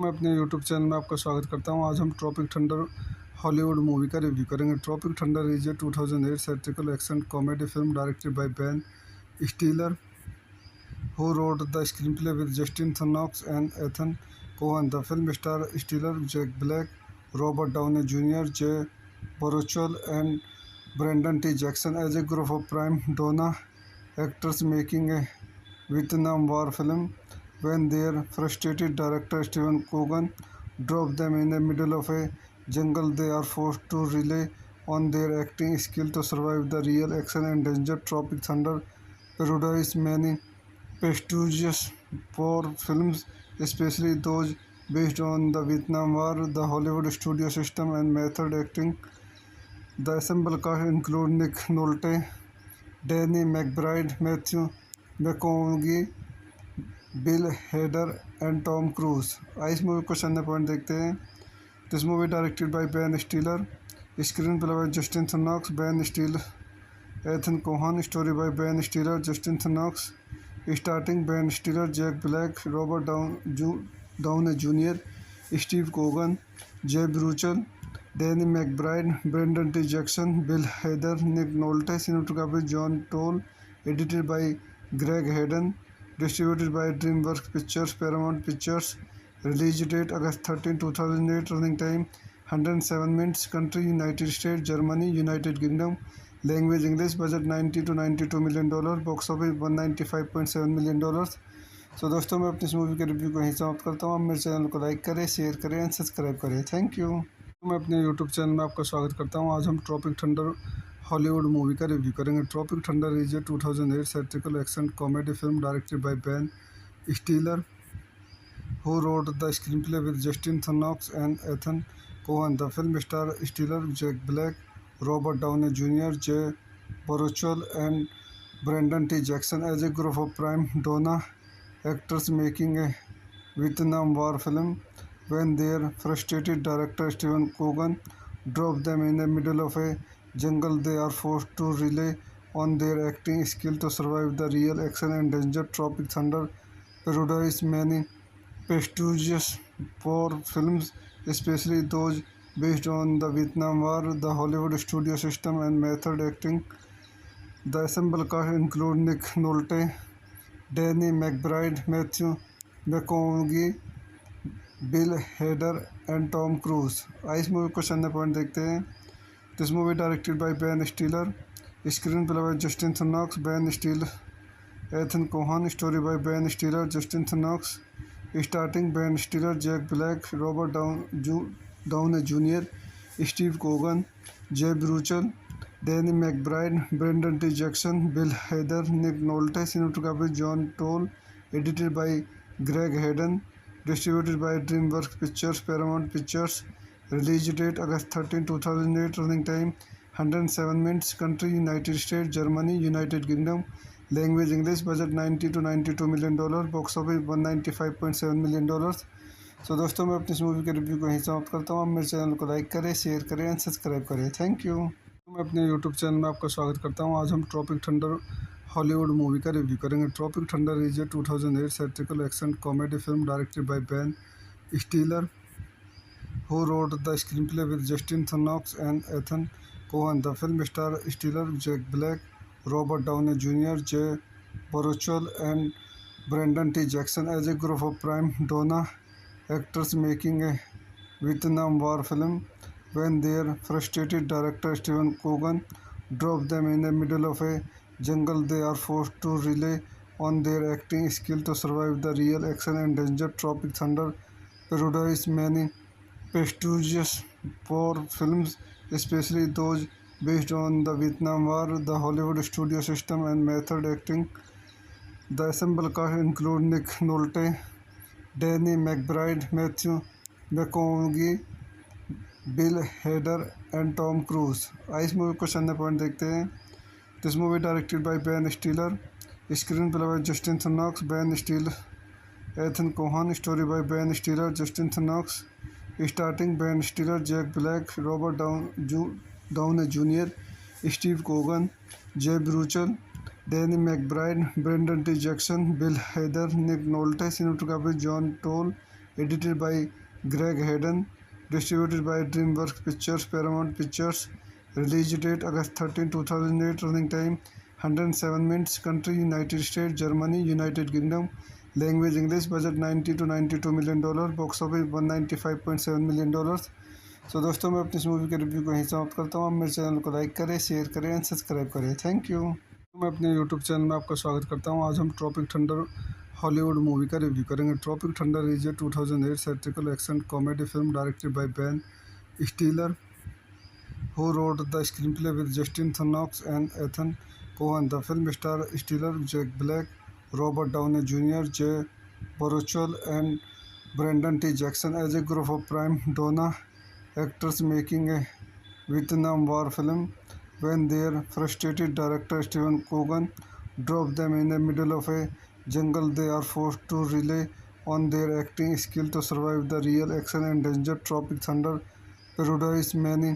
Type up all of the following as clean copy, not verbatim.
मैं अपने YouTube channel में आपका स्वागत करता हूं। आज हम ट्रॉपिक थंडर हॉलीवुड मूवी का रिव्यू करेंगे। Tropic Thunder is a 2008 satirical action comedy film directed by Ben Stiller, who wrote the screenplay with Justin Thonox and Ethan Cohen. The film stars Stiller, Jack Black, Robert Downey Jr., Jay Baruchel, and Brendan T. Jackson as a group of prime donor actors making a Vietnam War film. When their frustrated director Steven Coogan drops them in the middle of a jungle, they are forced to rely on their acting skill to survive the real action and danger. Tropic Thunder parodies many prestigious war films, especially those based on the Vietnam War, the Hollywood studio system, and method acting. The ensemble cast includes Nick Nolte, Danny McBride, Matthew McConaughey, Bill Hader, and Tom Cruise. इस movie को अन्य point देखते हैं। This movie directed by Ben Stiller, screenplay by Justin Theroux, Ben Stiller, Ethan Kohn, story by Ben Stiller, Justin Theroux, starting Ben Stiller, Jack Black, Robert Downey Junior, Steve Coogan, Jay Baruchel, Danny McBride, Brendon T Jackson, Bill Hader, Nick Nolte, cinematography John Toll, edited by Greg Hayden, distributed by DreamWorks Pictures, Paramount Pictures. Release date August 13, 2008. Running time 107 minutes. Country United States, Germany, United Kingdom. Language English. Budget 90 to 92 million dollars. Box office 195.7 million dollars. So दोस्तों, मैं अपनी इस movie के review को यहीं समाप्त करता हूँ। आप मेरे चैनल को लाइक करें, शेयर करें एंड सब्सक्राइब करें। Thank you. मैं अपने यूट्यूब चैनल में आपका स्वागत करता हूँ। आज हम ट्रॉपिक थंडर हॉलीवुड मूवी का रिव्यू करेंगे। Tropic Thunder is a 2008 satirical action comedy film directed by Ben Stiller, who wrote the screenplay with Justin Thonox and Ethan Cohen. The film stars Stiller, Jack Black, Robert Downey Jr., Jay Baruchel, and Brendan T. Jackson as a group of prime donor actors making a Vietnam War film. When their frustrated director Steven Coogan drops them in the middle of a jungle, they are forced to rely on their acting skill to survive the real action and danger. Tropic Thunder parodies many prestigious war films, especially those based on the Vietnam War, the Hollywood studio system, and method acting. The ensemble cast includes Nick Nolte, Danny McBride, Matthew McConaughey, Bill Hader and Tom Cruise. इस movie को अन्य point देखते हैं। This movie directed by Ben Stiller, screenplay by Justin Theroux, Ben Stiller, Ethan Kohn, story by Ben Stiller, Justin Theroux, starting Ben Stiller, Jack Black, Robert Downey Junior, Steve Coogan, Jay Baruchel, Danny McBride, Brendon T Jackson, Bill Hader, Nick Nolte, cinematography John Toll, edited by Greg Hayden, distributed by DreamWorks Pictures, Paramount Pictures. Release date August 13, 2008. Running time 107 minutes. Country United States, Germany, United Kingdom. Language English. Budget 90 to 92 million dollars. Box office 195.7 million dollars. So दोस्तों, मैं अपनी इस movie के review को यहीं समाप्त करता हूँ। आप मेरे चैनल को लाइक करें, शेयर करें एंड सब्सक्राइब करें। Thank you. मैं अपने यूट्यूब चैनल में आपका स्वागत करता हूँ। आज हम ट्रॉपिक थंडर हॉलीवुड मूवी का रिव्यू करेंगे। Tropic Thunder is a 2008 satirical action comedy film directed by Ben Stiller, who wrote the screenplay with Justin Thonox and Ethan Cohen. The film stars Stiller, Jack Black, Robert Downey Jr., Jay Baruchel, and Brendan T. Jackson as a group of prime donor actors making a Vietnam War film. When their frustrated director Steven Coogan drops them in the middle of a jungle, they are forced to rely on their acting skill to survive the real action and danger. Tropic Thunder parodies many prestigious war films, especially those based on the Vietnam War, the Hollywood studio system, and method acting. The ensemble cast includes Nick Nolte, Danny McBride, Matthew McConaughey, Bill Hader and Tom Cruise. इस movie को अन्य point देखते हैं। This movie directed by Ben Stiller, screenplay by Justin Theroux, Ben Stiller, Ethan Kohn, story by Ben Stiller, Justin Theroux, starting Ben Stiller, Jack Black, Robert Downey Junior, Steve Coogan, Jay Baruchel, Danny McBride, Brendon T Jackson, Bill Hader, Nick Nolte, cinematography John Toll, edited by Greg Hayden, distributed by DreamWorks Pictures, Paramount Pictures. Release date August 13, 2008. Running time 107 minutes. Country United States, Germany, United Kingdom. Language English. Budget $90 to $92 million. Box office $195.7 million. सो दोस्तों, मैं अपनी इस movie के review को यहीं समाप्त करता हूँ। आप मेरे चैनल को लाइक करें, शेयर करें एंड सब्सक्राइब करें। Thank you. मैं अपने यूट्यूब चैनल में आपका स्वागत करता हूँ। आज हम ट्रॉपिक थंडर हॉलीवुड मूवी का रिव्यू करेंगे। Tropic Thunder is a 2008 satirical action comedy film directed by Ben Stiller, who wrote the screenplay with Justin Knox and Ethan Cohen. The film stars Stiller, Jack Black, Robert Downey Jr., Jay Baruchel, and Brendan T. Jackson as a group of prime donor actors making a Vietnam War film. When their frustrated director Steven Coogan drops them in the middle of a jungle, they are forced to rely on their acting skill to survive the real action and danger. Tropic Thunder parodies many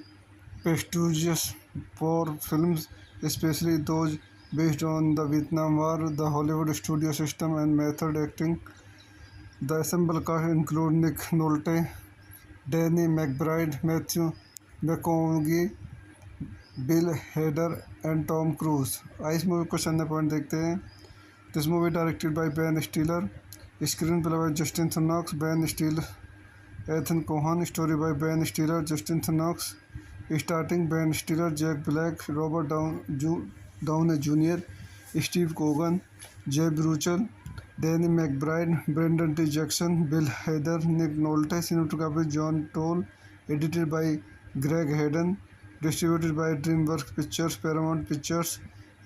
prestigious war films, especially those based on the Vietnam War. The Hollywood studio system and method acting. The ensemble cast include Nick Nolte, Danny McBride, Matthew McConaughey, Bill Hader, and Tom Cruise. इस movie को चंद point देखते हैं। This movie directed by Ben Stiller, screenplay by Justin Theroux, Ben Stiller, Ethan Kohn, story by Ben Stiller, Justin Theroux, starting Ben Stiller, Jack Black, Robert Downey Junior, Steve Coogan, Jay Baruchel, Danny McBride, Brendon T Jackson, Bill Hader, Nick Nolte. Cinematography John Toll, edited by Greg Hayden, distributed by DreamWorks Pictures, Paramount Pictures.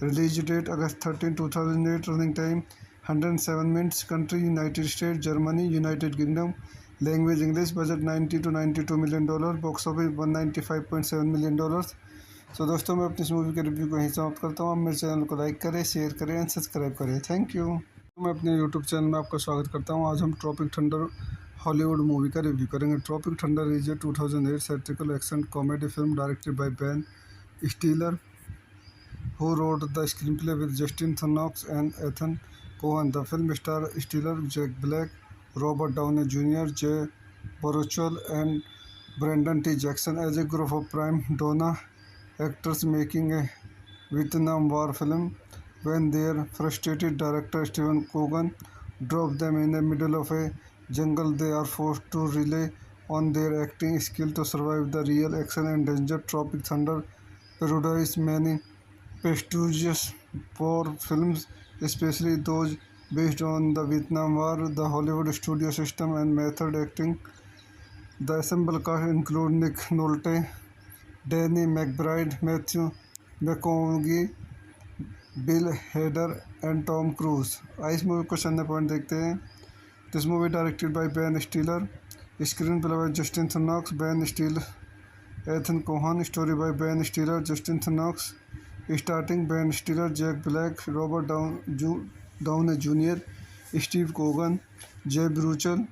Release date August 13, 2008. Running time 107 minutes. Country United States, Germany, United Kingdom. Language English. Budget $90 to $92 million. Box office $195.7 million. सो दोस्तों, मैं अपनी इस movie के review को यहीं समाप्त करता हूँ। आप मेरे चैनल को लाइक करें, शेयर करें एंड सब्सक्राइब करें। Thank you. मैं अपने यूट्यूब चैनल में आपका स्वागत करता हूँ। आज हम ट्रॉपिक थंडर हॉलीवुड मूवी का रिव्यू करेंगे। Tropic Thunder is a 2008 satirical action comedy film directed by Ben Stiller, who wrote the screenplay with Justin Knox and Ethan Cohen. The film stars Stiller, Jack Black, Robert Downey Jr., Jay Baruchel, and Brendan T. Jackson as a group of prime donor actors making a Vietnam War film. When their frustrated director Steven Coogan drops them in the middle of a jungle, they are forced to rely on their acting skill to survive the real action and danger. Tropic Thunder parodies many prestigious war films, especially those based on the Vietnam War. The Hollywood studio system and method acting. The ensemble cast include Nick Nolte, Danny McBride, Matthew McConaughey, Bill Hader and Tom Cruise. इस movie को चंद point देखते हैं। This movie directed by Ben Stiller, screenplay by Justin Theroux, Ben Stiller, Ethan Kohn, story by Ben Stiller, Justin Theroux, starting Ben Stiller, Jack Black, Robert Downey Junior, Steve Coogan, Jay Baruchel,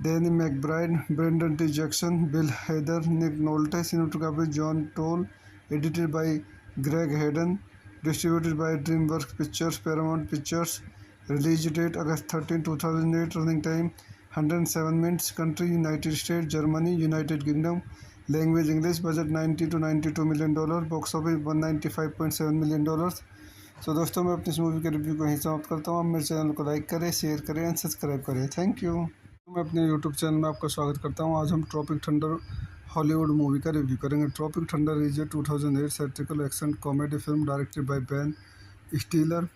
Danny McBride, Brendon T Jackson, Bill Hader, Nick Nolte. Cinematography John Toll, edited by Greg Hayden, distributed by DreamWorks Pictures, Paramount Pictures. Release date August 13, 2008. Running time 107 minutes. Country United States, Germany, United Kingdom. Language English. Budget $90 to $92 million. Box office $195.7 million. सो दोस्तों, मैं अपनी इस movie के review को यहीं समाप्त करता हूँ। आप मेरे चैनल को लाइक करें, शेयर करें एंड सब्सक्राइब करें। Thank you. मैं अपने यूट्यूब चैनल में आपका स्वागत करता हूँ। आज हम ट्रॉपिक थंडर हॉलीवुड मूवी का रिव्यू करेंगे। Tropic Thunder is a 2008 satirical action comedy film directed by Ben Stiller,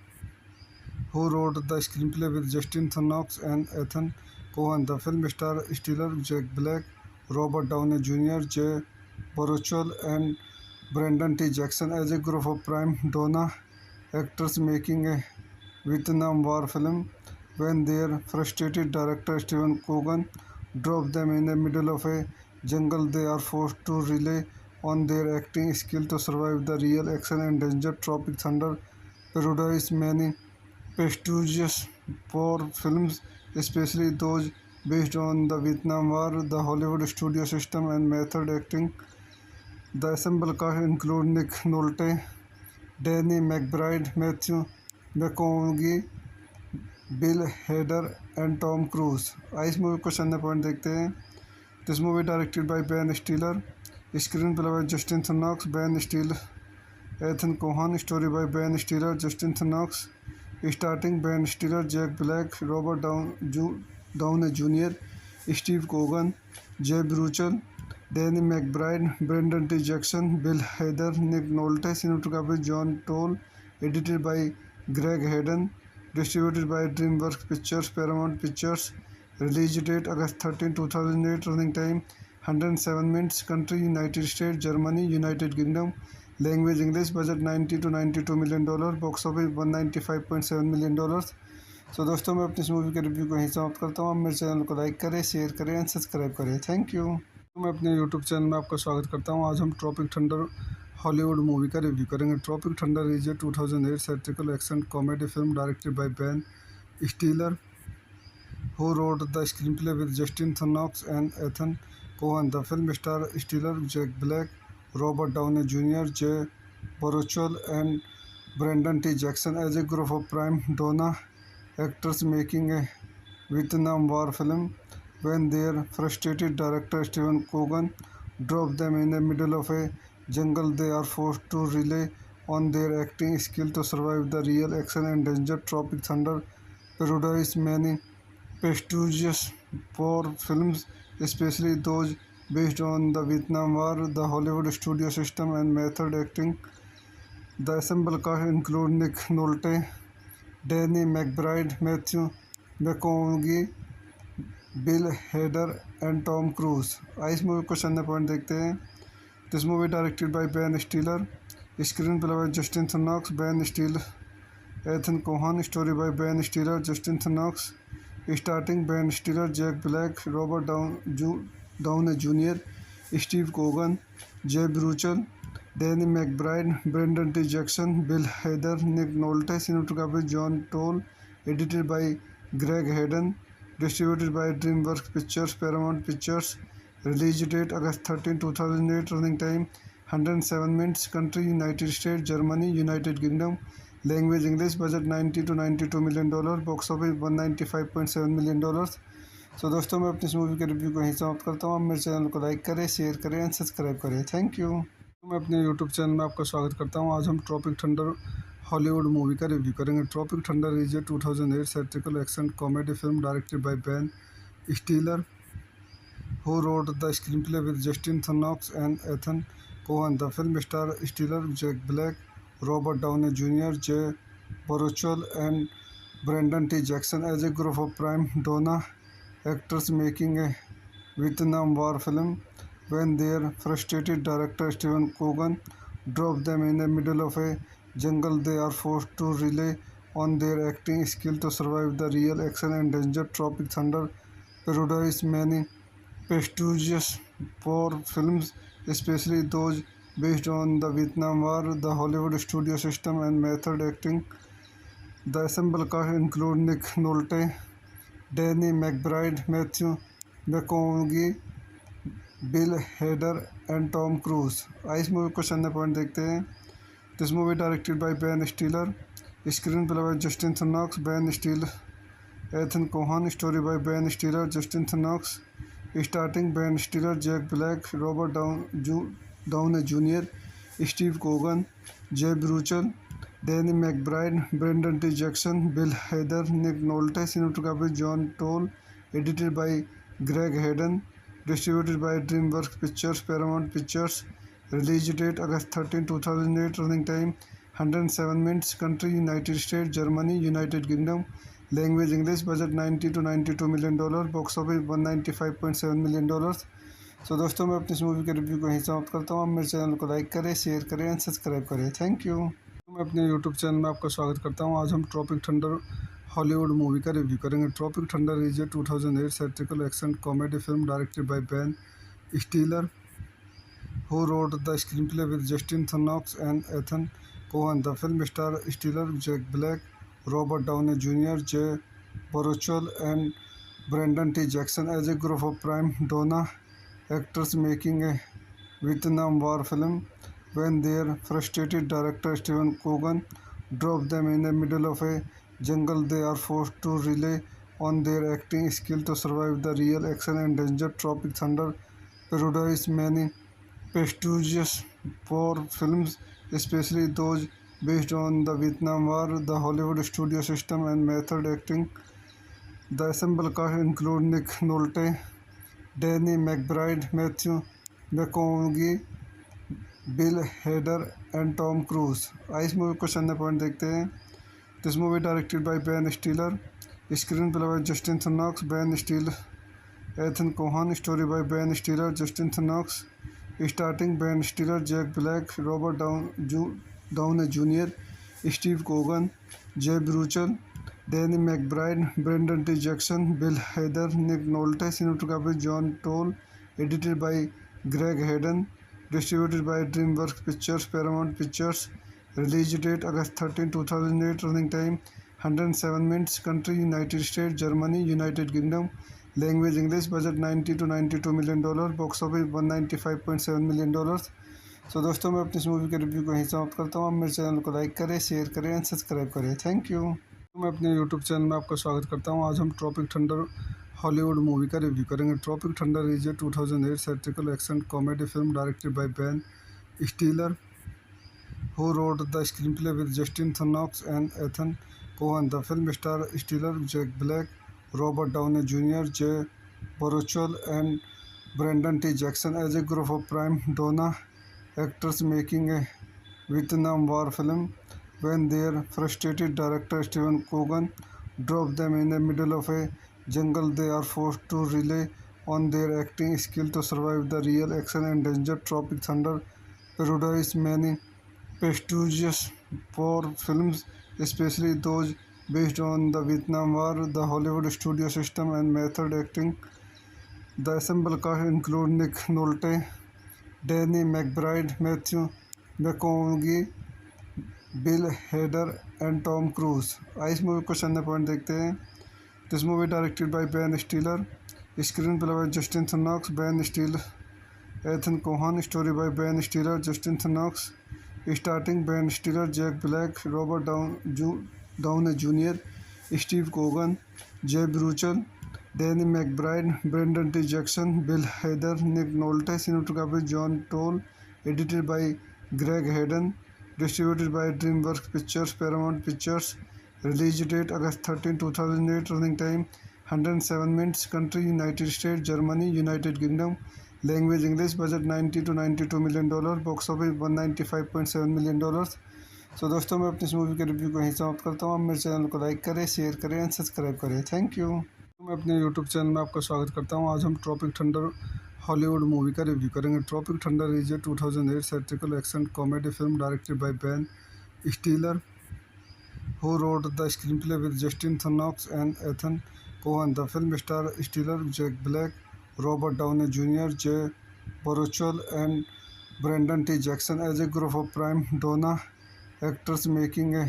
who wrote the screenplay with Justin Knox and Ethan Cohen. The film stars Stiller, Jack Black, Robert Downey Jr., Jay Baruchel, and Brendan T. Jackson as a group of prime donor actors making a Vietnam War film. When their frustrated director Steven Coogan drops them in the middle of a jungle, they are forced to rely on their acting skill to survive the real action and danger. Tropic Thunder parodies many prestigious war films, especially those based on the Vietnam War. The Hollywood studio system and method acting. The ensemble cast include Nick Nolte, Danny McBride, Matthew McConaughey, Bill Hader and Tom Cruise. इस movie को question point देखते हैं। This movie directed by Ben Stiller, screenplay by Justin Theroux, Ben Stiller, Ethan Kohn, story by Ben Stiller, Justin Theroux, starting Ben Stiller, Jack Black, Robert Downey Junior, Steve Coogan, Jay Baruchel, Danny McBride, Brendon T Jackson, Bill Hader, Nick Nolte, cinematography John Toll, edited by Greg Hayden, distributed by DreamWorks Pictures, Paramount Pictures. Release date August 13, 2008. Running time 107 minutes. Country United States, Germany, United Kingdom. Language English. Budget 90 to 92 million dollar. Box office 195.7 million dollars. So दोस्तों मैं अपनी इस movie के review को यहीं समाप्त करता हूँ। आप मेरे चैनल को लाइक करें, शेयर करें एंड सब्सक्राइब करें। Thank you. मैं अपने यूट्यूब चैनल में आपका स्वागत करता हूँ। आज हम ट्रॉपिक थंडर हॉलीवुड मूवी का रिव्यू करेंगे। Tropic Thunder is a 2008 satirical action comedy film directed by Ben Stiller, who wrote the screenplay with Justin Thonox and Ethan Cohen. The film stars Stiller, Jack Black, Robert Downey Jr., Jay Baruchel, and Brendan T. Jackson as a group of prime donor actors making a Vietnam War film. When their frustrated director Steven Cogan drops them in the middle of a jungle, they are forced to rely on their acting skill to survive the real action and danger. Tropic Thunder parodies many prestigious war films, especially those based on the Vietnam War, the Hollywood studio system, and method acting. The ensemble cast includes Nick Nolte, Danny McBride, Matthew McConaughey, Bill Hader and Tom Cruise. इस movie को question point देखते हैं। This movie directed by Ben Stiller, screenplay by Justin Theroux, Ben Stiller, Ethan Kohn, story by Ben Stiller, Justin Theroux, starting Ben Stiller, Jack Black, Robert Downey Junior, Steve Coogan, Jay Baruchel, Danny McBride, Brendon T Jackson, Bill Hader, Nick Nolte, cinematography John Toll, edited by Greg Hayden, distributed by DreamWorks Pictures, Paramount Pictures. Release date August 13, 2008. Running time 107 minutes. Country United States, Germany, United Kingdom. Language English. Budget 90 to 92 million dollar. Box office 195.7 million dollars. So दोस्तों मैं अपनी इस movie के review को यहीं समाप्त करता हूँ। आप मेरे चैनल को लाइक करें, शेयर करें एंड सब्सक्राइब करें। Thank you. मैं अपने यूट्यूब चैनल में आपका स्वागत करता हूँ। आज हम ट्रॉपिक थंडर हॉलीवुड मूवी का रिव्यू करेंगे। Tropic Thunder is a 2008 satirical action comedy film directed by Ben Stiller, who wrote the screenplay with Justin Thonox and Ethan Cohen. The film stars Stiller, Jack Black, Robert Downey Jr., Jay Baruchel, and Brendan T. Jackson as a group of prime donor actors making a Vietnam War film. When their frustrated director Steven Cogan drops them in the middle of a jungle, they are forced to rely on their acting skill to survive the real action and danger. Tropic Thunder parodies many prestigious war films, especially those based on the Vietnam War, the Hollywood studio system, and method acting. The ensemble cast includes Nick Nolte, Danny McBride, Matthew McConaughey, Bill Hader and Tom Cruise. इस movie को question point देखते हैं। This movie directed by Ben Stiller, screenplay by Justin Theroux, Ben Stiller, Ethan Kohn, story by Ben Stiller, Justin Theroux, starting Ben Stiller, Jack Black, Robert Downey Junior, Steve Coogan, Jay Baruchel, Danny McBride, Brendon T Jackson, Bill Hader, Nick Nolte, cinematography John Toll, edited by Greg Hayden, distributed by DreamWorks Pictures, Paramount Pictures. Release date August 13, 2008. Running time 107 minutes. Country United States, Germany, United Kingdom. Language English. Budget 90 to 92 million dollar. Box office 195.7 million dollars. So दोस्तों मैं अपनी इस movie के review को यहीं समाप्त करता हूँ। आप मेरे चैनल को लाइक करें, शेयर करें एंड सब्सक्राइब करें। Thank you. मैं अपने यूट्यूब चैनल में आपका स्वागत करता हूँ। आज हम ट्रॉपिक थंडर हॉलीवुड मूवी का रिव्यू करेंगे। Tropic Thunder is a 2008 satirical action comedy film directed by Ben Stiller, who wrote the screenplay with Justin Thonox and Ethan Cohen. The film stars Stiller, Jack Black, Robert Downey Jr., Jay Baruchel, and Brendan T. Jackson as a group of prime donor actors making a Vietnam War film. When their frustrated director Steven Cogan drops them in the middle of a jungle, they are forced to rely on their acting skill to survive the real action and danger. Tropic Thunder parodies many prestigious war films, especially those based on the Vietnam War. The Hollywood studio system and method acting. The ensemble cast include Nick Nolte, Danny McBride, Matthew McConaughey, Bill Hader and Tom Cruise. इस movie को question point देखते हैं। This movie directed by Ben Stiller, screenplay by Justin Theroux, Ben Stiller, Ethan Kohn, story by Ben Stiller, Justin Theroux, starting Ben Stiller, Jack Black, Robert Downey Junior, Steve Coogan, Jay Baruchel, Danny McBride, Brendon T Jackson, Bill Hader, Nick Nolte, cinematography John Toll, edited by Greg Hayden, distributed by DreamWorks Pictures, Paramount Pictures. Release date August 13, 2008. Running time 107 minutes. Country United States, Germany, United Kingdom. Language English. Budget $90 to $92 million. Box office $195.7 million. सो दोस्तों मैं अपनी इस movie के review को यहीं समाप्त करता हूँ। आप मेरे चैनल को लाइक करें, शेयर करें एंड सब्सक्राइब करें। Thank you. मैं अपने यूट्यूब चैनल में आपका स्वागत करता हूँ। आज हम ट्रॉपिक थंडर हॉलीवुड मूवी का रिव्यू करेंगे। Tropic Thunder is a 2008 satirical action comedy film directed by Ben Stiller, who wrote the screenplay with Justin Theroux and Ethan Cohen. The film stars Stiller, Jack Black, Robert Downey Jr., Jay Baruchel, and Brendan T. Jackson as a group of prime donor actors making a Vietnam War film. When their frustrated director Steven Coogan drops them in the middle of a jungle, they are forced to rely on their acting skill to survive the real action and danger. Tropic Thunder parodies many prestigious war films, especially those based on the Vietnam War. The Hollywood studio system and method acting. The ensemble cast include Nick Nolte, Danny McBride, Matthew McConaughey, Bill Hader and Tom Cruise. इस movie को question point देखते हैं। This movie directed by Ben Stiller, screenplay by Justin Theroux, Ben Stiller, Ethan Kohn, story by Ben Stiller, Justin Theroux, starting Ben Stiller, Jack Black, Robert Downey Junior, Steve Coogan, Jay Baruchel, Danny McBride, Brendon T Jackson, Bill Hader, Nick Nolte, cinematography John Toll, edited by Greg Hayden, distributed by DreamWorks Pictures, Paramount Pictures. Release date August 13, 2008. Running time 107 minutes. Country United States, Germany, United Kingdom. Language English. Budget $90 to $92 million. Box office $195.7 million. सो दोस्तों मैं अपनी इस movie के review को यहीं समाप्त करता हूँ। आप मेरे चैनल को लाइक करें, शेयर करें एंड सब्सक्राइब करें। Thank you. मैं अपने यूट्यूब चैनल में आपका स्वागत करता हूँ। आज हम ट्रॉपिक थंडर हॉलीवुड मूवी का रिव्यू करेंगे। Tropic Thunder is a 2008 satirical action comedy film directed by Ben Stiller, who wrote the screenplay with Justin Theroux and Ethan Cohen. The film stars Stiller, Jack Black, Robert Downey Jr., Jay Baruchel, and Brendan T. Jackson as a group of prime donor actors making a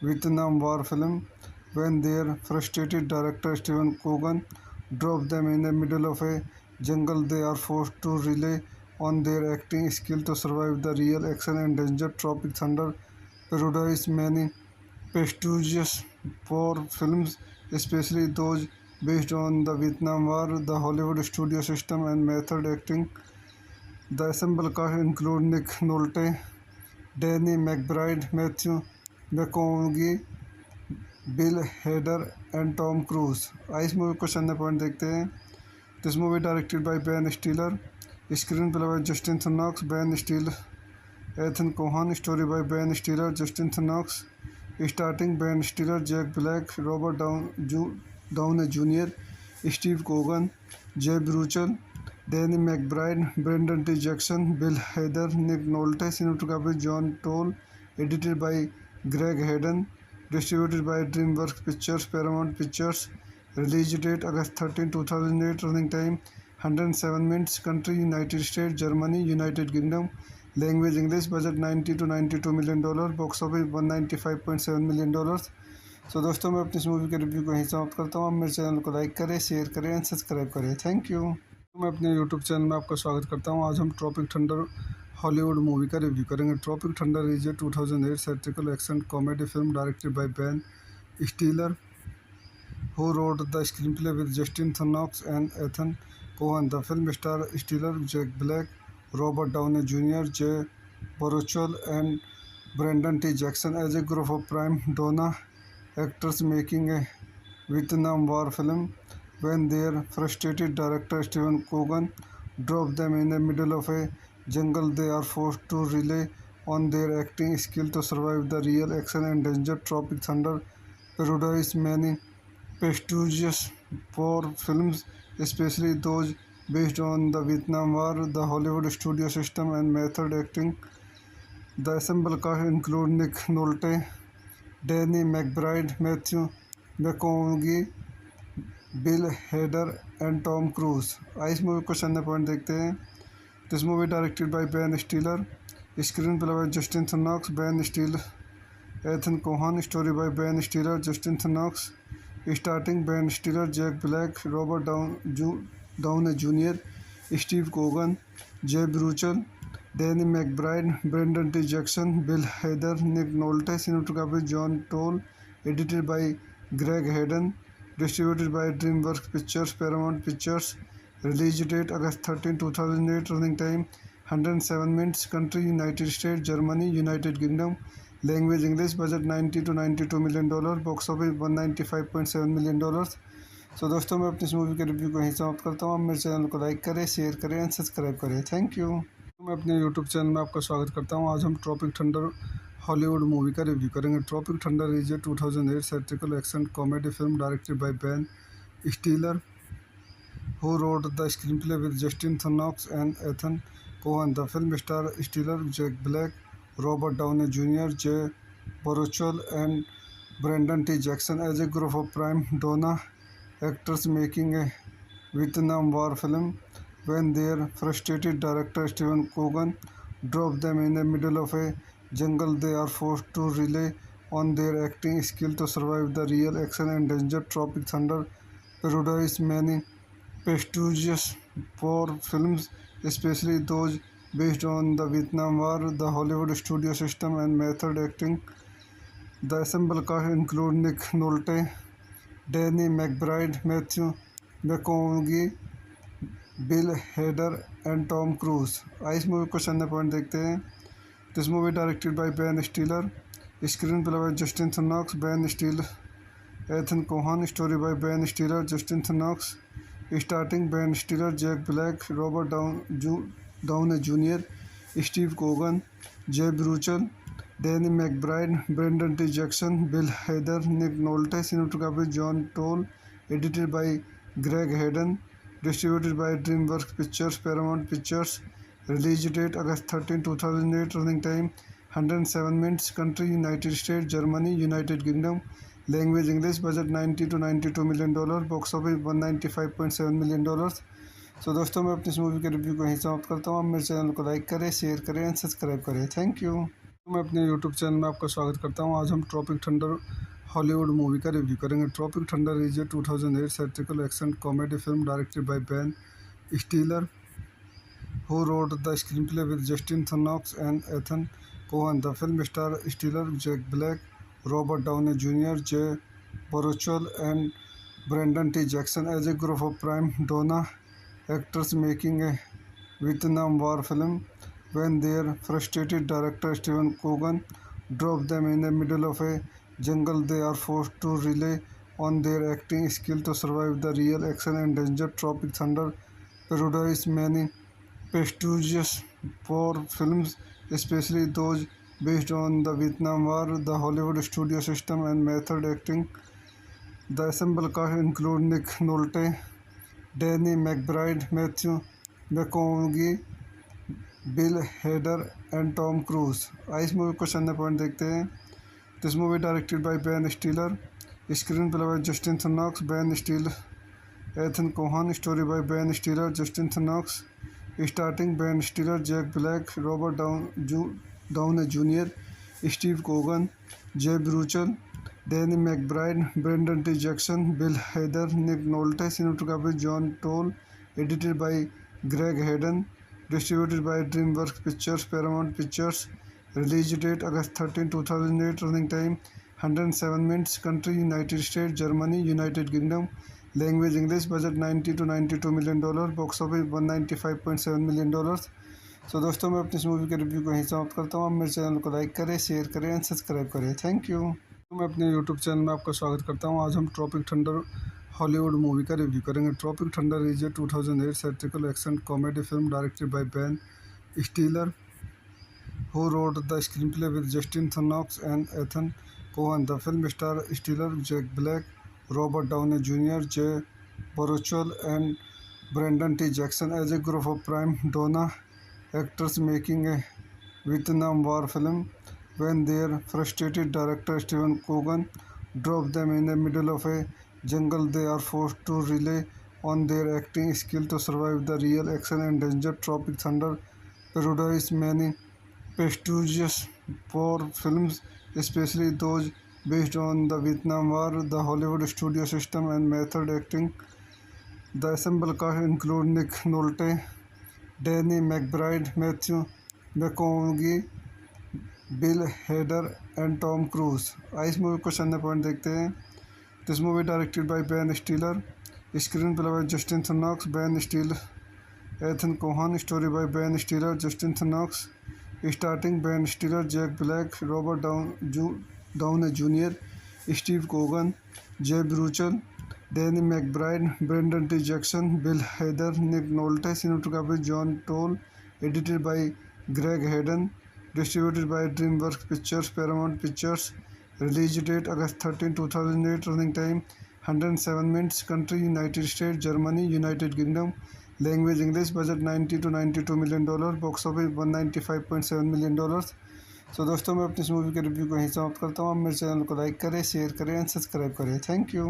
Vietnam War film. When their frustrated director Steven Coogan drops them in the middle of a jungle, they are forced to rely on their acting skill to survive the real action and danger. Tropic Thunder parodies many prestigious war films, especially those based on the Vietnam War. The Hollywood studio system and method acting. The ensemble cast include Nick Nolte, Danny McBride, Matthew McConaughey, Bill Hader and Tom Cruise. इस movie को question point देखते हैं। This movie directed by Ben Stiller, screenplay by Justin Theroux, Ben Stiller, Ethan Kohn, story by Ben Stiller, Justin Theroux, starting Ben Stiller, Jack Black, Robert Downey Junior, Steve Coogan, Jay Baruchel, Danny McBride, Brendon T Jackson, Bill Hader, Nick Nolte, cinematography John Toll, edited by Greg Hayden, distributed by DreamWorks Pictures, Paramount Pictures. Release date August 13, 2008. Running time 107 minutes. Country United States, Germany, United Kingdom. Language English. Budget $90 to $92 million. Box office $195.7 million. सो दोस्तों मैं अपनी इस movie के review को यहीं समाप्त करता हूँ। आप मेरे चैनल को लाइक करें, शेयर करें एंड सब्सक्राइब करें। Thank you. मैं अपने यूट्यूब चैनल में आपका स्वागत करता हूँ। आज हम ट्रॉपिक थंडर हॉलीवुड मूवी का रिव्यू करेंगे। Tropic Thunder is a 2008 satirical action comedy film directed by Ben Stiller, who wrote the screenplay with Justin Knox and Ethan Cohen. The film stars stellar Jack Black, Robert Downey Jr., Jay Baruchel, and Brendan T. Jackson as a group of prime donor actors making a Vietnam War film. When their frustrated director Steven Coogan drops them in the middle of a jungle, they are forced to rely on their acting skill to survive the real action and danger. Tropic Thunder parodies many prestigious war films, especially those based on the Vietnam War, the Hollywood studio system, and method acting. The ensemble cast includes Nick Nolte, Danny McBride, Matthew McConaughey, Bill Hader and Tom Cruise. इस movie को चंद point देखते हैं। This movie directed by Ben Stiller, screenplay by Justin Theroux, Ben Stiller, Ethan Kohn, story by Ben Stiller, Justin Theroux, starting Ben Stiller, Jack Black, Robert Downey Junior, Steve Coogan, Jay Baruchel, Danny McBride, Brendon T Jackson, Bill Hader, Nick Nolte. Cinematography John Toll, edited by Greg Hayden, distributed by DreamWorks Pictures, Paramount Pictures. Release date August 13, 2008. Running time 107 minutes. Country United States, Germany, United Kingdom. Language English. Budget $90 to $92 million. Box office $195.7 million. सो दोस्तों, मैं अपनी इस movie के review को यहीं समाप्त करता हूँ। आप मेरे चैनल को लाइक करें, शेयर करें एंड सब्सक्राइब करें। Thank you. मैं अपने यूट्यूब चैनल में आपका स्वागत करता हूँ। आज हम ट्रॉपिक थंडर हॉलीवुड मूवी का रिव्यू करेंगे। Tropic Thunder is a 2008 satirical action comedy film directed by Ben Stiller, who wrote the screenplay with Justin Knox and Ethan Cohen. The film stars Stiller, Jack Black, Robert Downey Jr., Jay Baruchel, and Brendan T. Jackson as a group of prime donor actors making a Vietnam War film. When their frustrated director Steven Coogan drops them in the middle of a jungle, they are forced to rely on their acting skill to survive the real action and danger. Tropic Thunder parodies many prestigious war films, especially those based on the Vietnam War, the Hollywood studio system, and method acting. The ensemble cast includes Nick Nolte, Danny McBride, Matthew McConaughey, Bill Hader and Tom Cruise. इस movie को चंद point देखते हैं। This movie directed by Ben Stiller, screenplay by Justin Theroux, Ben Stiller, Ethan Kohn, story by Ben Stiller, Justin Theroux, starting Ben Stiller, Jack Black, Robert Downey Junior, Steve Coogan, Jay Baruchel, Danny McBride, Brendon T Jackson, Bill Hader, Nick Nolte. Cinematography John Toll, edited by Greg Hayden, distributed by DreamWorks Pictures, Paramount Pictures. Release date August 13, 2008. Running time 107 minutes. Country United States, Germany, United Kingdom. Language English. Budget $90 to $92 million. Box office $195.7 million. सो दोस्तों, मैं अपनी इस movie के review को यहीं समाप्त करता हूँ। आप मेरे चैनल को लाइक करें, शेयर करें एंड सब्सक्राइब करें। Thank you. मैं अपने यूट्यूब चैनल में आपका स्वागत करता हूँ। आज हम ट्रॉपिक थंडर हॉलीवुड मूवी का रिव्यू करेंगे। Tropic Thunder is a 2008 satirical action comedy film directed by Ben Stiller, who wrote the screenplay with Justin Knox and Ethan Cohen. The film stars Stiller, Jack Black, Robert Downey Jr., Jay Baruchel, and Brendan T. Jackson as a group of prime donor actors making a Vietnam War film. When their frustrated director Steven Coogan drops them in the middle of a jungle, they are forced to rely on their acting skill to survive the real action and danger. Tropic Thunder parodies many prestigious war films, especially those based on the Vietnam War, the Hollywood studio system, and method acting. The ensemble cast includes Nick Nolte, Danny McBride, Matthew McConaughey, Bill Hader and Tom Cruise. इस movie को चंद point देखते हैं। This movie directed by Ben Stiller, screenplay by Justin Theroux, Ben Stiller, Ethan Kohn, story by Ben Stiller, Justin Theroux, starting Ben Stiller, Jack Black, Robert Downey Junior, Steve Coogan, Jay Baruchel, Danny McBride, Brendon T Jackson, Bill Hader, Nick Nolte. Cinematography John Toll, edited by Greg Hayden, distributed by DreamWorks Pictures, Paramount Pictures. Release date August 13, 2008. Running time 107 minutes. Country United States, Germany, United Kingdom. Language English. Budget 90 to 92 million dollar. Box office 195.7 million dollars. सो दोस्तों मैं अपनी इस movie के review को यहीं समाप्त करता हूँ। आप मेरे चैनल को लाइक करें, शेयर करें एंड सब्सक्राइब करें। Thank you. मैं अपने यूट्यूब चैनल में आपका स्वागत करता हूँ। आज हम ट्रॉपिक थंडर हॉलीवुड मूवी का रिव्यू करेंगे। Tropic Thunder is a 2008 satirical action comedy film directed by Ben Stiller, who wrote the screenplay with Justin Knox and Ethan Cohen. The film stars Stiller, Jack Black, Robert Downey Jr., Jay Baruchel, and Brendan T. Jackson as a group of prime donor actors making a Vietnam War film. When their frustrated director Steven Coogan drops them in the middle of a jungle, they are forced to rely on their acting skill to survive the real action and danger. Tropic Thunder parodies many prestigious war films, especially those based on the Vietnam War, the Hollywood studio system, and method acting. The ensemble cast includes Nick Nolte, Danny McBride, Matthew McConaughey, Bill Hader and Tom Cruise. इस movie को चंद point देखते हैं। This movie directed by Ben Stiller, screenplay by Justin Theroux, Ben Stiller, Ethan Kohn, story by Ben Stiller, Justin Theroux, starting Ben Stiller, Jack Black, Robert Downey Junior, Steve Coogan, Jay Baruchel, Danny McBride, Brendon T Jackson, Bill Hader, Nick Nolte. Cinematography John Toll, edited by Greg Hayden, distributed by DreamWorks Pictures, Paramount Pictures. Release date August 13, 2008. Running time 107 minutes. Country United States, Germany, United Kingdom. Language English. Budget 90 to 92 million dollar. Box office 195.7 million dollars. सो दोस्तों मैं अपनी इस movie के review को यहीं समाप्त करता हूँ। आप मेरे चैनल को लाइक करें, शेयर करें एंड सब्सक्राइब करें। Thank you.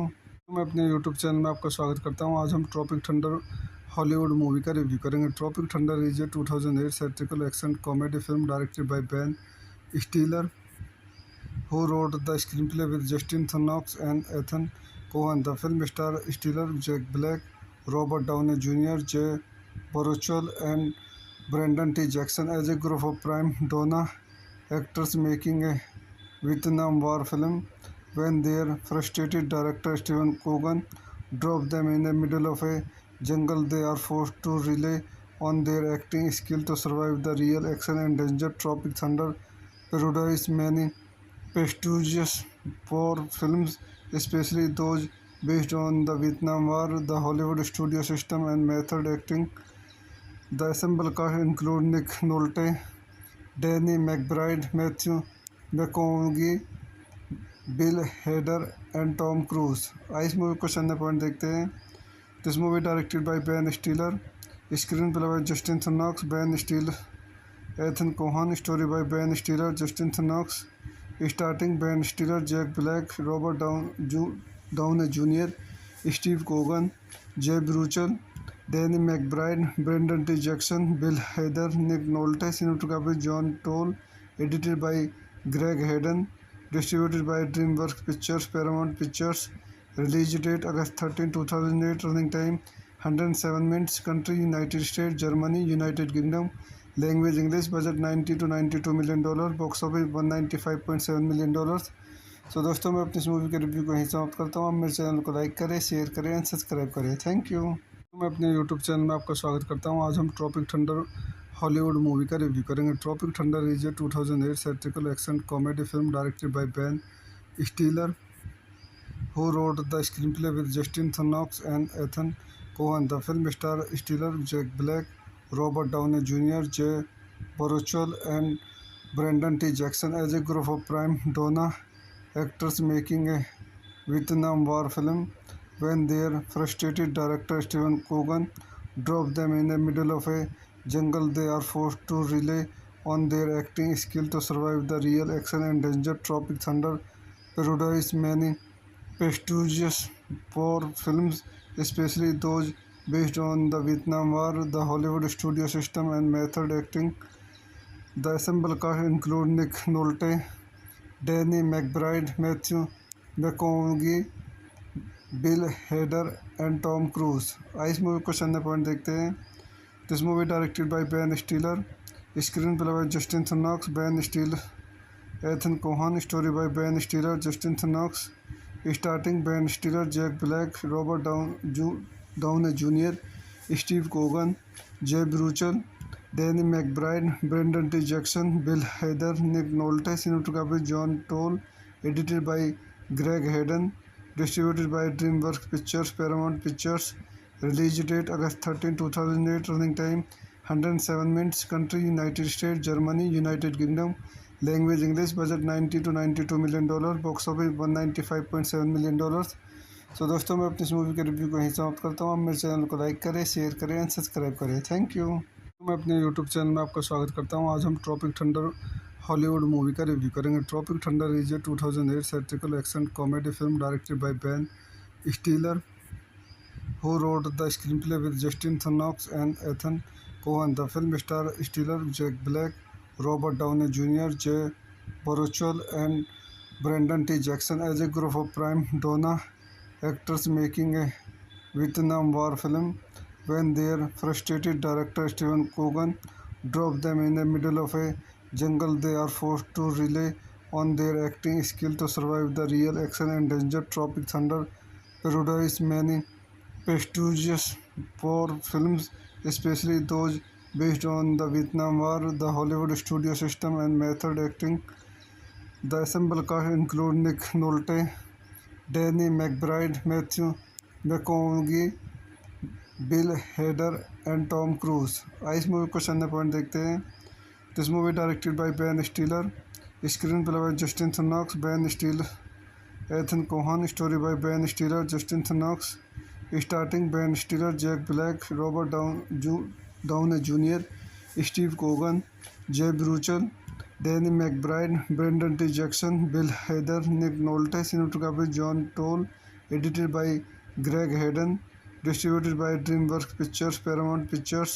मैं अपने यूट्यूब चैनल में आपका स्वागत करता हूँ। आज हम ट्रॉपिक थंडर हॉलीवुड मूवी का रिव्यू करेंगे। Tropic Thunder is a 2008 satirical action comedy film directed by Ben Stiller, who wrote the screenplay with Justin Knox and Ethan Cohen. The film stars Stiller, Jack Black, Robert Downey Jr., Jay Baruchel, and Brendan T. Jackson as a group of prime donor actors making a Vietnam War film. When their frustrated director Steven Coogan drops them in the middle of a jungle, they are forced to rely on their acting skill to survive the real action and danger. Tropic Thunder parodies many prestigious war films, especially those based on the Vietnam War, the Hollywood studio system, and method acting. The ensemble cast includes Nick Nolte, Danny McBride, Matthew McConaughey, Bill Hader and Tom Cruise. इस movie को चंद point देखते हैं। This movie directed by Ben Stiller, screenplay by Justin Theroux, Ben Stiller, Ethan Kohn, story by Ben Stiller, Justin Theroux, starting Ben Stiller, Jack Black, Robert Downey Junior, Steve Coogan, Jay Baruchel, Danny McBride, Brendon T Jackson, Bill Hader, Nick Nolte. Cinematography John Toll, edited by Greg Hayden, distributed by DreamWorks Pictures, Paramount Pictures. Release date August 13, 2008. Running time 107 minutes. Country United States, Germany, United Kingdom. Language English. Budget 90 to 92 million dollar. Box office 195.7 million dollars. सो दोस्तों मैं अपनी इस movie के review को यहीं समाप्त करता हूँ। आप मेरे चैनल को लाइक करें, शेयर करें एंड सब्सक्राइब करें। Thank you. मैं अपने यूट्यूब चैनल में आपका स्वागत करता हूँ। आज हम ट्रॉपिक थंडर हॉलीवुड मूवी का रिव्यू करेंगे। Tropic Thunder is a 2008 satirical action comedy film directed by Ben Stiller, who wrote the screenplay with Justin Knox and Ethan Cohen. The film stars Stiller, Jack Black, Robert Downey Jr., Jay Baruchel, and Brendan T. Jackson as a group of prime donor actors making a Vietnam War film. When their frustrated director Steven Coogan drops them in the middle of a jungle, they are forced to rely on their acting skill to survive the real action and danger. Tropic Thunder parodies many prestigious war films, especially those based on the Vietnam War, the Hollywood studio system, and method acting. The ensemble cast includes Nick Nolte, Danny McBride, Matthew McConaughey, Bill Hader and Tom Cruise. इस movie को चंद point देखते हैं। This movie directed by Ben Stiller, screenplay by Justin Theroux, Ben Stiller, Ethan Cohen, story by Ben Stiller, Justin Knox, starting Ben Stiller, Jack Black, Robert Downey Jr., Steve Coogan, Jay Bruchel, Danny McBride, Brendan T. Jackson, Bill Hader, Nick Nolte, cinematography John Toll, edited by Greg Hayden, distributed by DreamWorks Pictures, Paramount Pictures, release date August 13, 2008, running time 107 minutes, country United States, Germany, United Kingdom, language English, budget 90 to 92 million dollar, box office 195.7 million dollars. So दोस्तों, मैं अपनी इस movie के review को यहीं समाप्त करता हूँ। आप मेरे चैनल को लाइक करें, शेयर करें एंड सब्सक्राइब करें। Thank you. मैं अपने यूट्यूब चैनल में आपका स्वागत करता हूँ। आज हम ट्रॉपिक थंडर हॉलीवुड मूवी का रिव्यू करेंगे। Tropic Thunder is a 2008 satirical action comedy film directed by Ben Stiller, who wrote the screenplay with Justin Knox and Ethan Cohen. The film stars Stiller, Jack Black, Robert Downey Jr., Jay Baruchel, and Brendan T. Jackson as a group of prime donor actors making a Vietnam War film. When their frustrated director Steven Coogan drops them in the middle of a jungle, they are forced to rely on their acting skill to survive the real action and danger. Tropic Thunder parodies many prestigious war films, especially those based on the Vietnam War, the Hollywood studio system, and method acting. The ensemble cast includes Nick Nolte, Danny McBride, Matthew McConaughey, Bill Hader and Tom Cruise. इस movie को चंद point देखते हैं। This movie directed by Ben Stiller, screenplay by Justin Theroux, Ben Stiller, Ethan Kohn, story by Ben Stiller, Justin Theroux, starting Ben Stiller, Jack Black, Robert Downey Junior, Steve Coogan, Jay Baruchel, Danny McBride, Brendon T Jackson, Bill Hader, Nick Nolte, cinematography John Toll, edited by Greg Hayden, distributed by DreamWorks Pictures, Paramount Pictures,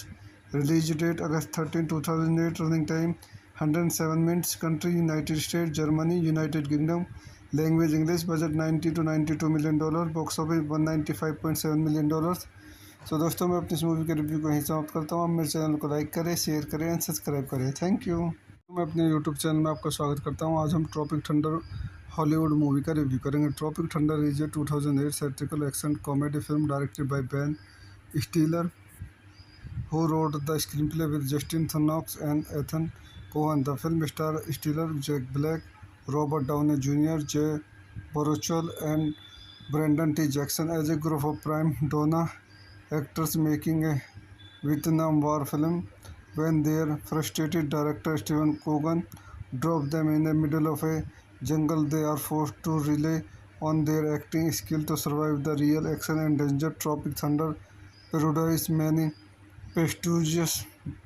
release date August 13, 2008, running time 107 minutes, country United States, Germany, United Kingdom, language English, budget 90 to 92 million dollar, box office 195.7 million dollars. So दोस्तों, मैं अपनी इस movie के review को यहीं समाप्त करता हूँ। आप मेरे चैनल को लाइक करें, शेयर करें एंड सब्सक्राइब करें। Thank you. मैं अपने यूट्यूब चैनल में आपका स्वागत करता हूँ। आज हम ट्रॉपिक थंडर हॉलीवुड मूवी का रिव्यू करेंगे। Tropic Thunder is a 2008 satirical action comedy film directed by Ben Stiller, who wrote the screenplay with Justin Knox and Ethan Cohen. The film stars Stiller, Jack Black, Robert Downey Jr., Jay Baruchel, and Brendan T. Jackson as a group of prime donor actors making a Vietnam War film. When their frustrated director Steven Coogan drops them in the middle of a jungle, they are forced to rely on their acting skill to survive the real action and danger. Tropic Thunder parodies many prestigious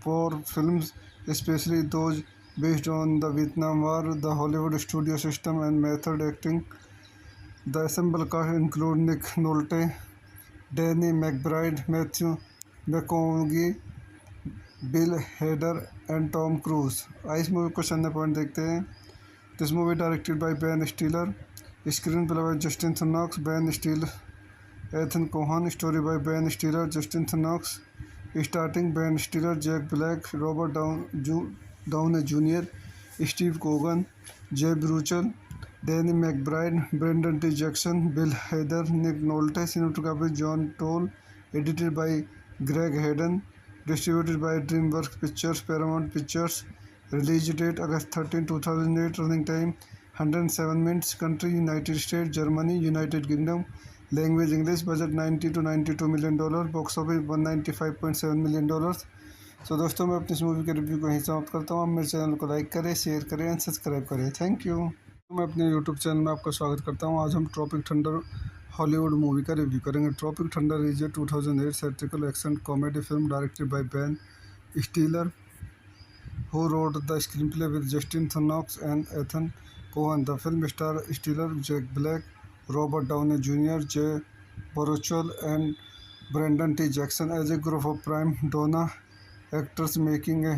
war films, especially those based on the Vietnam War, the Hollywood studio system, and method acting. The ensemble cast includes Nick Nolte, Danny McBride, Matthew McConaughey, Bill Hader and Tom Cruise. इस movie को चंद point देखते हैं। This movie directed by Ben Stiller, screenplay by Justin Theroux, Ben Stiller, Ethan Kohn, story by Ben Stiller, Justin Theroux, starting Ben Stiller, Jack Black, Robert Downey Junior, Steve Coogan, Jay Baruchel, Danny McBride, Brendon T Jackson, Bill Hader, Nick Nolte, cinematography John Toll, edited by Greg Hayden, distributed by DreamWorks Pictures, Paramount Pictures, release date August 13, 2008, running time 107 minutes, country United States, Germany, United Kingdom, language English, budget 90 to 92 million dollar, box office 195.7 million dollars. So दोस्तों, मैं अपनी इस movie के review को यहीं समाप्त करता हूँ। आप मेरे चैनल को लाइक करें, शेयर करें एंड सब्सक्राइब करें। Thank you. मैं अपने यूट्यूब चैनल में आपका स्वागत करता हूँ। आज हम ट्रॉपिक थंडर हॉलीवुड मूवी का रिव्यू करेंगे। Tropic Thunder is a 2008 satirical action comedy film directed by Ben Stiller, who wrote the screenplay with Justin Knox and Ethan Cohen. The film stars Stiller, Jack Black, Robert Downey Jr., Jay Baruchel, and Brendan T. Jackson as a group of prime donor actors making a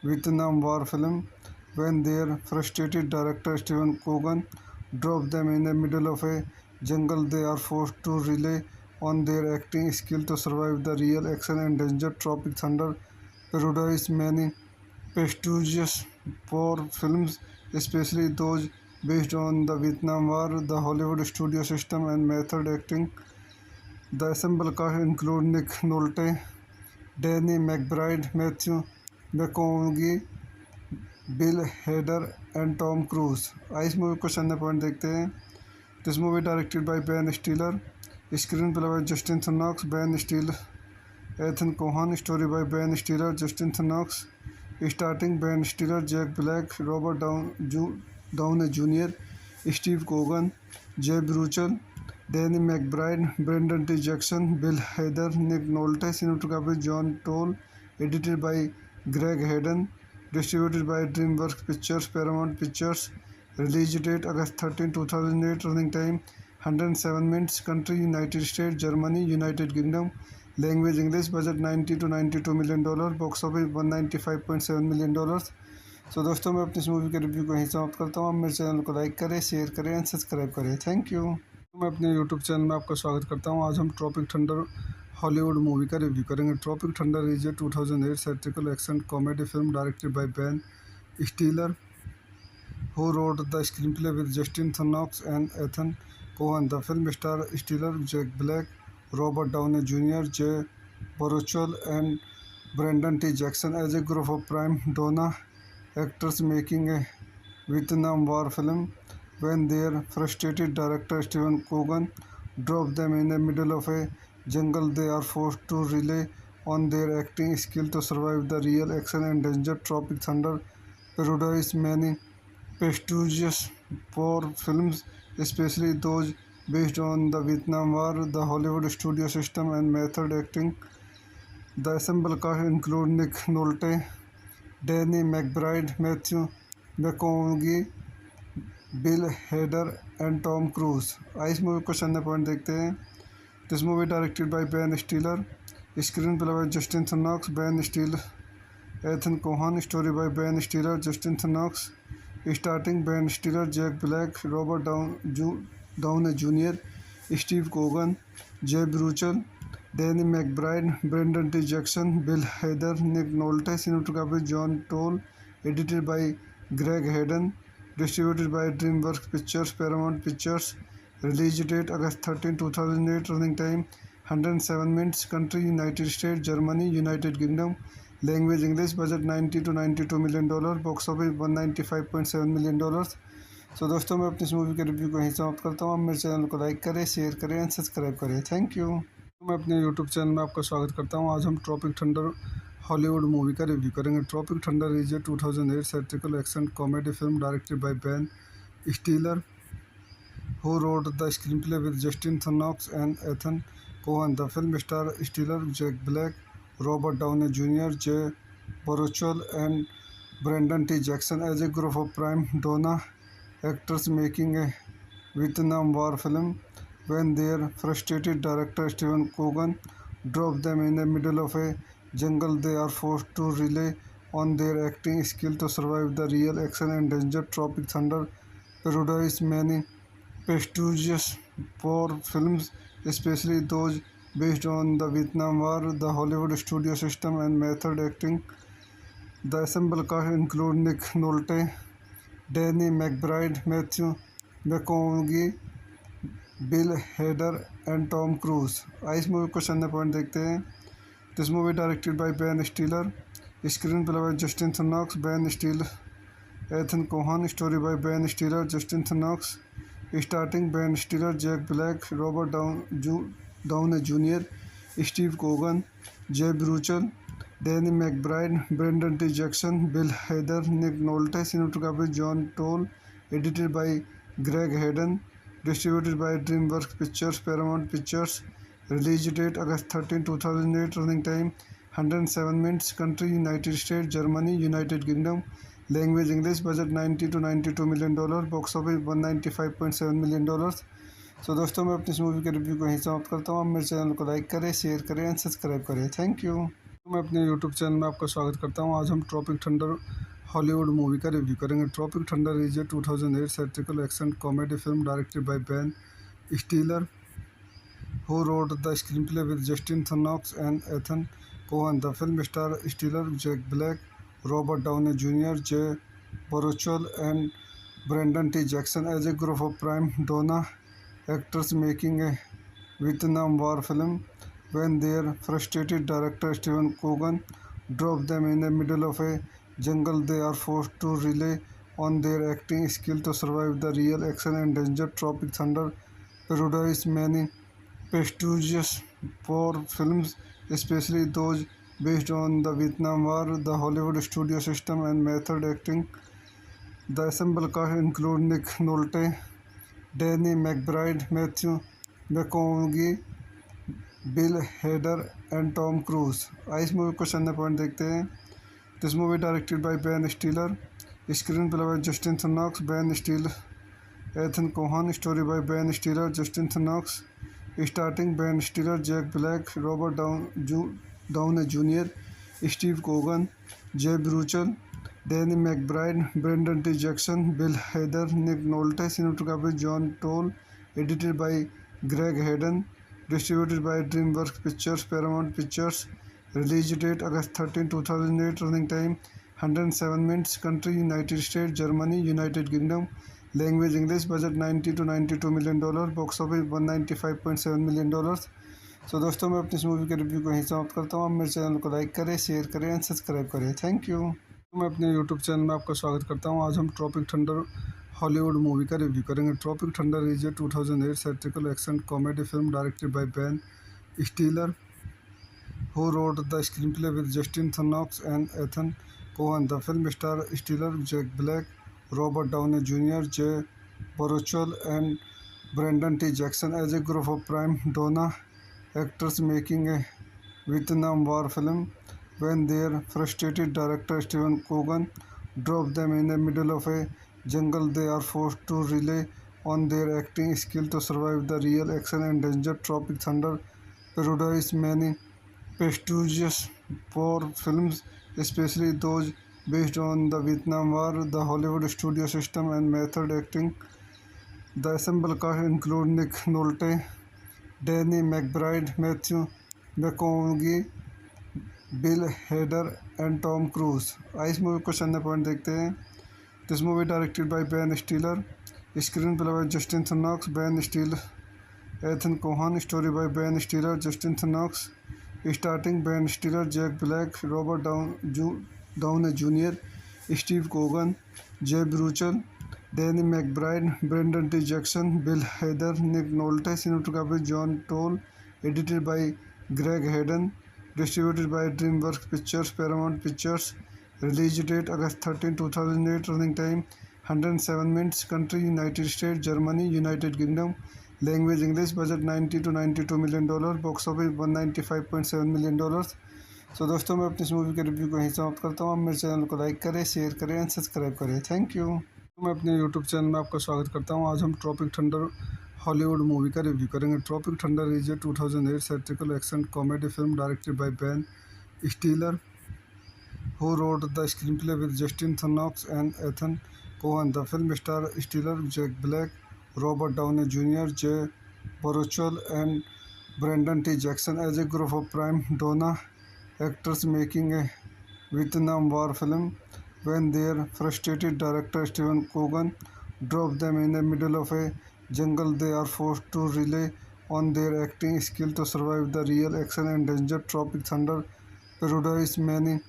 Vietnam War film. When their frustrated director Steven Coogan drops them in the middle of a jungle, they are forced to rely on their acting skill to survive the real action and danger. Tropic Thunder parodies many prestigious for films, especially those based on the Vietnam War, the Hollywood studio system, and method acting. The ensemble cast include Nick Nolte, Danny McBride, Matthew McConaughey, Bill Hader and Tom Cruise. इस movie को चंद point देखते हैं। This movie directed by Ben Stiller, screenplay by Justin Theroux, Ben Stiller, Ethan Kohn, story by Ben Stiller, Justin Theroux, starting Ben Stiller, Jack Black, Robert Downey Junior, Steve Coogan, Jay Baruchel, Danny McBride, Brendon T Jackson, Bill Hader, Nick Nolte. Cinematography John Toll, edited by Greg Hayden, distributed by DreamWorks Pictures, Paramount Pictures. Release date August 13, 2008. Running time 107 minutes. Country United States, Germany, United Kingdom. Language English. Budget $90 to $92 million. Box office $195.7 million. सो दोस्तों, मैं अपनी इस movie के review को यहीं समाप्त करता हूँ। आप मेरे चैनल को लाइक करें, शेयर करें एंड सब्सक्राइब करें। Thank you. मैं अपने यूट्यूब चैनल में आपका स्वागत करता हूँ। आज हम ट्रॉपिक थंडर हॉलीवुड मूवी का रिव्यू करेंगे। Tropic Thunder is a 2008 satirical action comedy film directed by Ben Stiller, who wrote the screenplay with Justin Thonox and Ethan Cohen. The film stars Stiller, Jack Black, Robert Downey Jr., Jay Baruchel, and Brendan T. Jackson as a group of prime donor actors making a Vietnam War film. When their frustrated director Steven Cogan drops them in the middle of a jungle, they are forced to rely on their acting skill to survive the real action and danger. Tropic Thunder parodies many prestigious war films, especially those based on the Vietnam War, the Hollywood studio system, and method acting. The ensemble cast include Nick Nolte, Danny McBride, Matthew McConaughey, Bill Hader and Tom Cruise. इस movie को चंद point देखते हैं। This movie directed by Ben Stiller, screenplay by Justin Theroux, Ben Stiller, Ethan Kohn, story by Ben Stiller, Justin Theroux, starting Ben Stiller, Jack Black, Robert Downey Junior, Steve Coogan, Jay Baruchel, Danny McBride, Brendon T Jackson, Bill Hader, Nick Nolte. Cinematography John Toll, edited by Greg Hayden, distributed by DreamWorks Pictures, Paramount Pictures. Release date August 13, 2008. Running time 107 minutes. Country United States, Germany, United Kingdom. Language English. Budget $90 to $92 million. Box office $195.7 million. सो दोस्तों, मैं अपनी इस movie के review को यहीं समाप्त करता हूँ। आप मेरे चैनल को लाइक करें, शेयर करें एंड सब्सक्राइब करें। Thank you. मैं अपने यूट्यूब चैनल में आपका स्वागत करता हूँ। आज हम ट्रॉपिक थंडर हॉलीवुड मूवी का रिव्यू करेंगे। Tropic Thunder is a 2008 satirical action comedy film directed by Ben Stiller, who wrote the screenplay with Justin Thonox and Ethan Cohen. The film stars Stiller, Jack Black, Robert Downey Jr., Jay Baruchel, and Brendan T. Jackson as a group of prime donor actors making a Vietnam War film. When their frustrated director Steven Cogan drops them in the middle of a jungle, they are forced to rely on their acting skill to survive the real action and danger. Tropic Thunder parodies many prestigious war films, especially those based on the Vietnam War, the Hollywood studio system, and method acting. The ensemble cast include Nick Nolte, Danny McBride, Matthew McConaughey, Bill Hader and Tom Cruise. इस movie को चंद point देखते हैं। This movie directed by Ben Stiller, screenplay by Justin Theroux, Ben Stiller, Ethan Kohn, story by Ben Stiller, Justin Theroux, starting Ben Stiller, Jack Black, Robert Downey Junior, Steve Coogan, Jay Baruchel, Danny McBride, Brendon T Jackson, Bill Hader, Nick Nolte. Cinematography John Toll, edited by Greg Hayden, distributed by DreamWorks Pictures, Paramount Pictures. Release date August 13, 2008. Running time 107 minutes. Country United States, Germany, United Kingdom. Language English. Budget $90 to $92 million. Box office $195.7 million. सो दोस्तों, मैं अपनी इस movie के review को यहीं समाप्त करता हूँ। आप मेरे चैनल को लाइक करें, शेयर करें एंड सब्सक्राइब करें। Thank you. मैं अपने यूट्यूब चैनल में आपका स्वागत करता हूँ। आज हम ट्रॉपिक थंडर हॉलीवुड मूवी का रिव्यू करेंगे। Tropic Thunder is a 2008 satirical action comedy film directed by Ben Stiller, who wrote the screenplay with Justin Thonox and Ethan Cohen. The film stars Stiller, Jack Black, Robert Downey Jr., Jay Baruchel and Brendan T. Jackson as a group of prime Donna actors making a Vietnam War film when their frustrated director Stephen Coogan dropped them in the middle of a jungle. They are forced to rely on their acting skill to survive the real action and danger. Tropic Thunder parodies many prestigious war films, especially those based on the Vietnam War, the Hollywood studio system, and method acting. The ensemble cast includes Nick Nolte, Danny McBride, Matthew McConaughey, Bill Hader and Tom Cruise. इस movie को चंद point देखते हैं। This movie directed by Ben Stiller, screenplay by Justin Theroux, Ben Stiller, Ethan Kohn, story by Ben Stiller, Justin Theroux, starting Ben Stiller, Jack Black, Robert Downey Junior, Steve Coogan, Jay Baruchel, Danny McBride, Brendon T Jackson, Bill Hader, Nick Nolte, cinematography John Toll, edited by Greg Hayden, distributed by DreamWorks Pictures, Paramount Pictures. Release date August 13, 2008. Running time 107 minutes. Country United States, Germany, United Kingdom. Language English. Budget 90 to 92 million dollars. Box office 195.7 million dollars. So दोस्तों मैं अपनी इस movie के review को यहीं समाप्त करता हूँ। आप मेरे चैनल को लाइक करें, शेयर करें एंड सब्सक्राइब करें। Thank you. मैं अपने यूट्यूब चैनल में आपका स्वागत करता हूँ। आज हम ट्रॉपिक थंडर हॉलीवुड मूवी का रिव्यू करेंगे। Tropic Thunder is a 2008 satirical action comedy film directed by Ben Stiller, who wrote the screenplay with Justin Thonox and Ethan Cohen. The film stars Stiller, Jack Black, Robert Downey Jr., Jay Baruchel, and Brendan T. Jackson as a group of prime Donna actors making a Vietnam War film when their frustrated director Stephen Coogan dropped them in the middle of a jungle. They are forced to rely on their acting skill to survive the real action and danger. Tropic Thunder parodies many prestigious war films, especially those based on the Vietnam War, the Hollywood studio system, and method acting. The ensemble cast includes Nick Nolte, Danny McBride, Matthew McConaughey, Bill Hader and Tom Cruise. इस movie को चंद point देखते हैं। This movie directed by Ben Stiller, screenplay by Justin Theroux, Ben Stiller, Ethan Kohn, story by Ben Stiller, Justin Theroux, starting Ben Stiller, Jack Black, Robert Downey Junior, Steve Coogan, Jay Baruchel, Danny McBride, Brendon T Jackson, Bill Hader, Nick Nolte, cinematography John Toll, edited by Greg Hayden, distributed by DreamWorks Pictures, Paramount Pictures. Release date August 13, 2008. Running time 107 minutes. Country United States, Germany, United Kingdom. Language English. Budget 90 to 92 million dollars. Box office 195.7 million dollars. So दोस्तों मैं अपनी इस movie के review को यहीं समाप्त करता हूँ। आप मेरे चैनल को लाइक करें, शेयर करें एंड सब्सक्राइब करें। Thank you. मैं अपने यूट्यूब चैनल में आपका स्वागत करता हूँ। आज हम ट्रॉपिक थंडर हॉलीवुड मूवी का रिव्यू करेंगे। Tropic Thunder is a 2008 satirical action comedy film directed by Ben Stiller, who wrote the screenplay with Justin Thonox and Ethan Cohen. The film stars Stiller, Jack Black, Robert Downey Jr., Jay Baruchel, and Brendan T. Jackson as a group of prime Donna actors making a Vietnam War film when their frustrated director Stephen Coogan dropped them in the middle of a jungle. They are forced to rely on their acting skill to survive the real action and danger. Tropic Thunder parodies many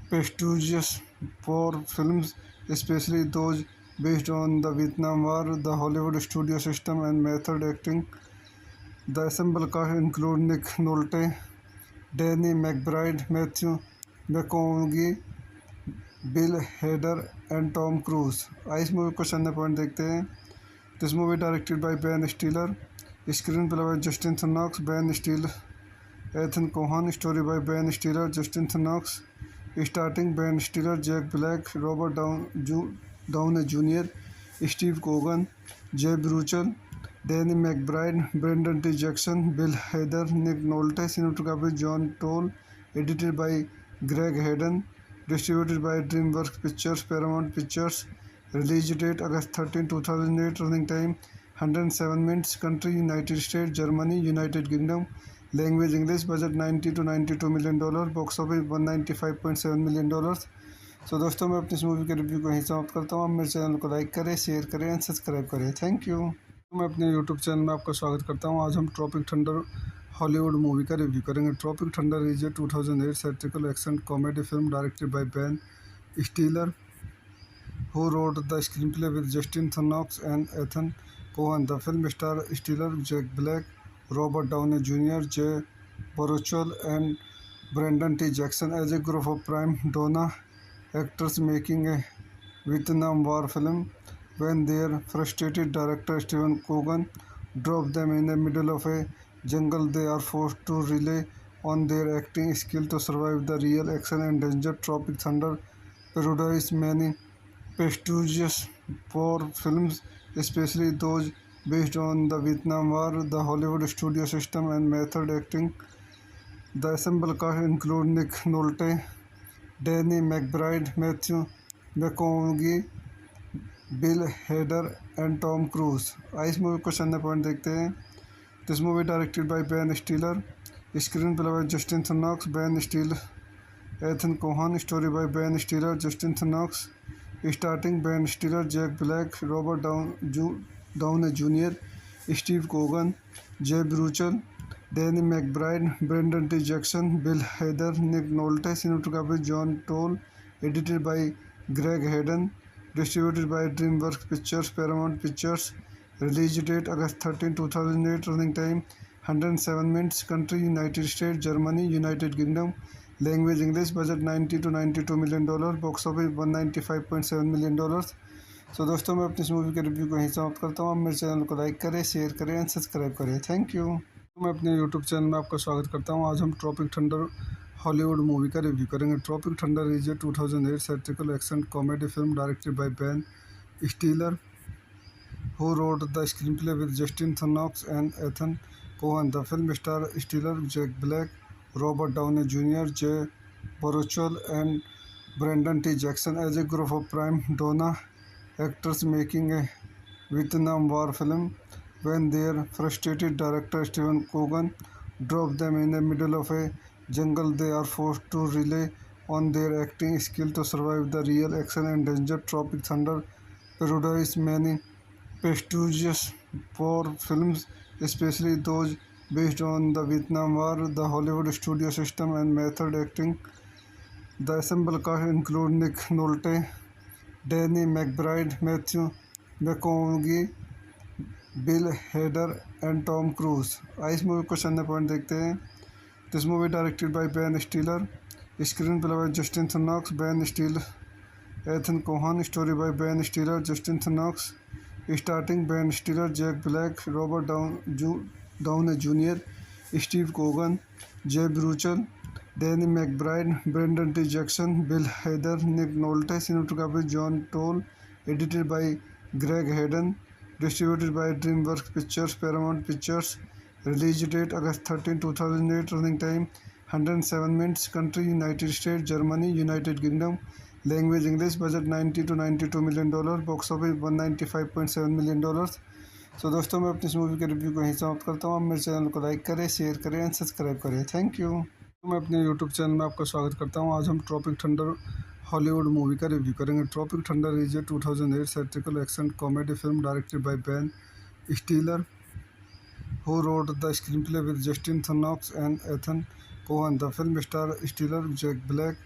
prestigious war films, especially those based on the Vietnam War, the Hollywood studio system, and method acting. The ensemble cast includes Nick Nolte, Danny McBride, Matthew McConaughey, Bill Hader and Tom Cruise. इस movie को चंद point देखते हैं। This movie directed by Ben Stiller, screenplay by Justin Theroux, Ben Stiller, Ethan Kohn, story by Ben Stiller, Justin Theroux, starting Ben Stiller, Jack Black, Robert Downey Junior, Steve Coogan, Jay Baruchel, Danny McBride, Brendon T Jackson, Bill Hader, Nick Nolte, cinematography John Toll, edited by Greg Hayden, distributed by DreamWorks Pictures, Paramount Pictures. Release date August 13, 2008. Running time 107 minutes. Country United States, Germany, United Kingdom. Language English. Budget 90 to 92 million dollars. Box office 195.7 million dollars. सो दोस्तों, मैं अपनी इस movie के review को यहीं समाप्त करता हूँ। आप मेरे चैनल को लाइक करें, शेयर करें एंड सब्सक्राइब करें। Thank you. मैं अपने यूट्यूब चैनल में आपका स्वागत करता हूँ। आज हम ट्रॉपिक थंडर हॉलीवुड मूवी का रिव्यू करेंगे। Tropic Thunder is a 2008 satirical action comedy film directed by Ben Stiller, who wrote the screenplay with Justin Thomas and Ethan Cohen. The film stars Stiller, Jack Black, Robert Downey Jr., Jay Baruchel, and Brendan T. Jackson as a group of prime donna actors making a Vietnam War film. When their frustrated director Steven Coogan drops them in the middle of a jungle, they are forced to rely on their acting skill to survive the real action and danger. Tropic Thunder parodies many prestigious war films, especially those based on the Vietnam War, the Hollywood studio system, and method acting. The ensemble cast includes Nick Nolte, Danny McBride, Matthew McConaughey, Bill Hader, and Tom Cruise. इस movie को चंद point देखते हैं। This movie directed by Ben Stiller, screen play by Justin Thomas, Ben Stiller, Ethan Cohen, story by Ben Stiller, Justin Thomas, starting Ben Stiller, Jack Black, Robert Downey Jr., Steve Coogan, Jay Baruchel, Danny McBride, Brendan T. Jackson, Bill Hader, Nick Nolte, cinematography John Toll, edited by Greg Hayden, distributed by DreamWorks Pictures, Paramount Pictures, release date August 13, 2008, running time 107 minutes, country United States, Germany, United Kingdom, language English, budget $90 to $92 million, box office $195.7 million। सो दोस्तों, मैं अपनी इस movie के review को यहीं समाप्त करता हूँ। आप मेरे चैनल को लाइक करें, शेयर करें एंड सब्सक्राइब करें। Thank you. मैं अपने यूट्यूब चैनल में आपका स्वागत करता हूँ। आज हम ट्रॉपिक थंडर हॉलीवुड मूवी का रिव्यू करेंगे। Tropic Thunder is a 2008 satirical action comedy film directed by Ben Stiller, who wrote the screenplay with Justin Thomas and Ethan Cohen. The film stars Stiller, Jack Black, Robert Downey Jr., Jay Baruchel, and Brendan T. Jackson as a group of prime donna actors making a Vietnam War film. When their frustrated director Steven Coogan drops them in the middle of a jungle, they are forced to rely on their acting skill to survive the real action and danger. Tropic Thunder parodies many prestigious war films, especially those based on the Vietnam War, the Hollywood studio system, and method acting. The ensemble cast includes Nick Nolte, Danny McBride, Matthew McConaughey, Bill Hader, and Tom Cruise। इस movie को चंद point देखते हैं। This movie directed by Ben Stiller, screen play by Justin Thomas, Ben Stiller, Ethan Cohen, story by Ben Stiller, Justin Thomas, starting Ben Stiller, Jack Black, Robert Downey Jr., Steve Coogan, Jay Baruchel, Danny McBride, Brendan T. Jackson, Bill Hader, Nick Nolte, cinematography John Toll, edited by Greg Hayden, distributed by DreamWorks Pictures, Paramount Pictures, release date August 13, 2008, running time 107 minutes, country United States, Germany, United Kingdom, language English, budget $90 to $92 million, box office $195.7 million। सो दोस्तों, मैं अपनी इस movie के review को यहीं समाप्त करता हूँ। आप मेरे चैनल को लाइक करें, शेयर करें एंड सब्सक्राइब करें। Thank you. मैं अपने यूट्यूब चैनल में आपका स्वागत करता हूँ। आज हम ट्रॉपिक थंडर हॉलीवुड मूवी का रिव्यू करेंगे। Tropic Thunder is a 2008 satirical action comedy film directed by Ben Stiller, who wrote the screenplay with Justin Thomas and Ethan Cohen. The film stars Stiller, Jack Black,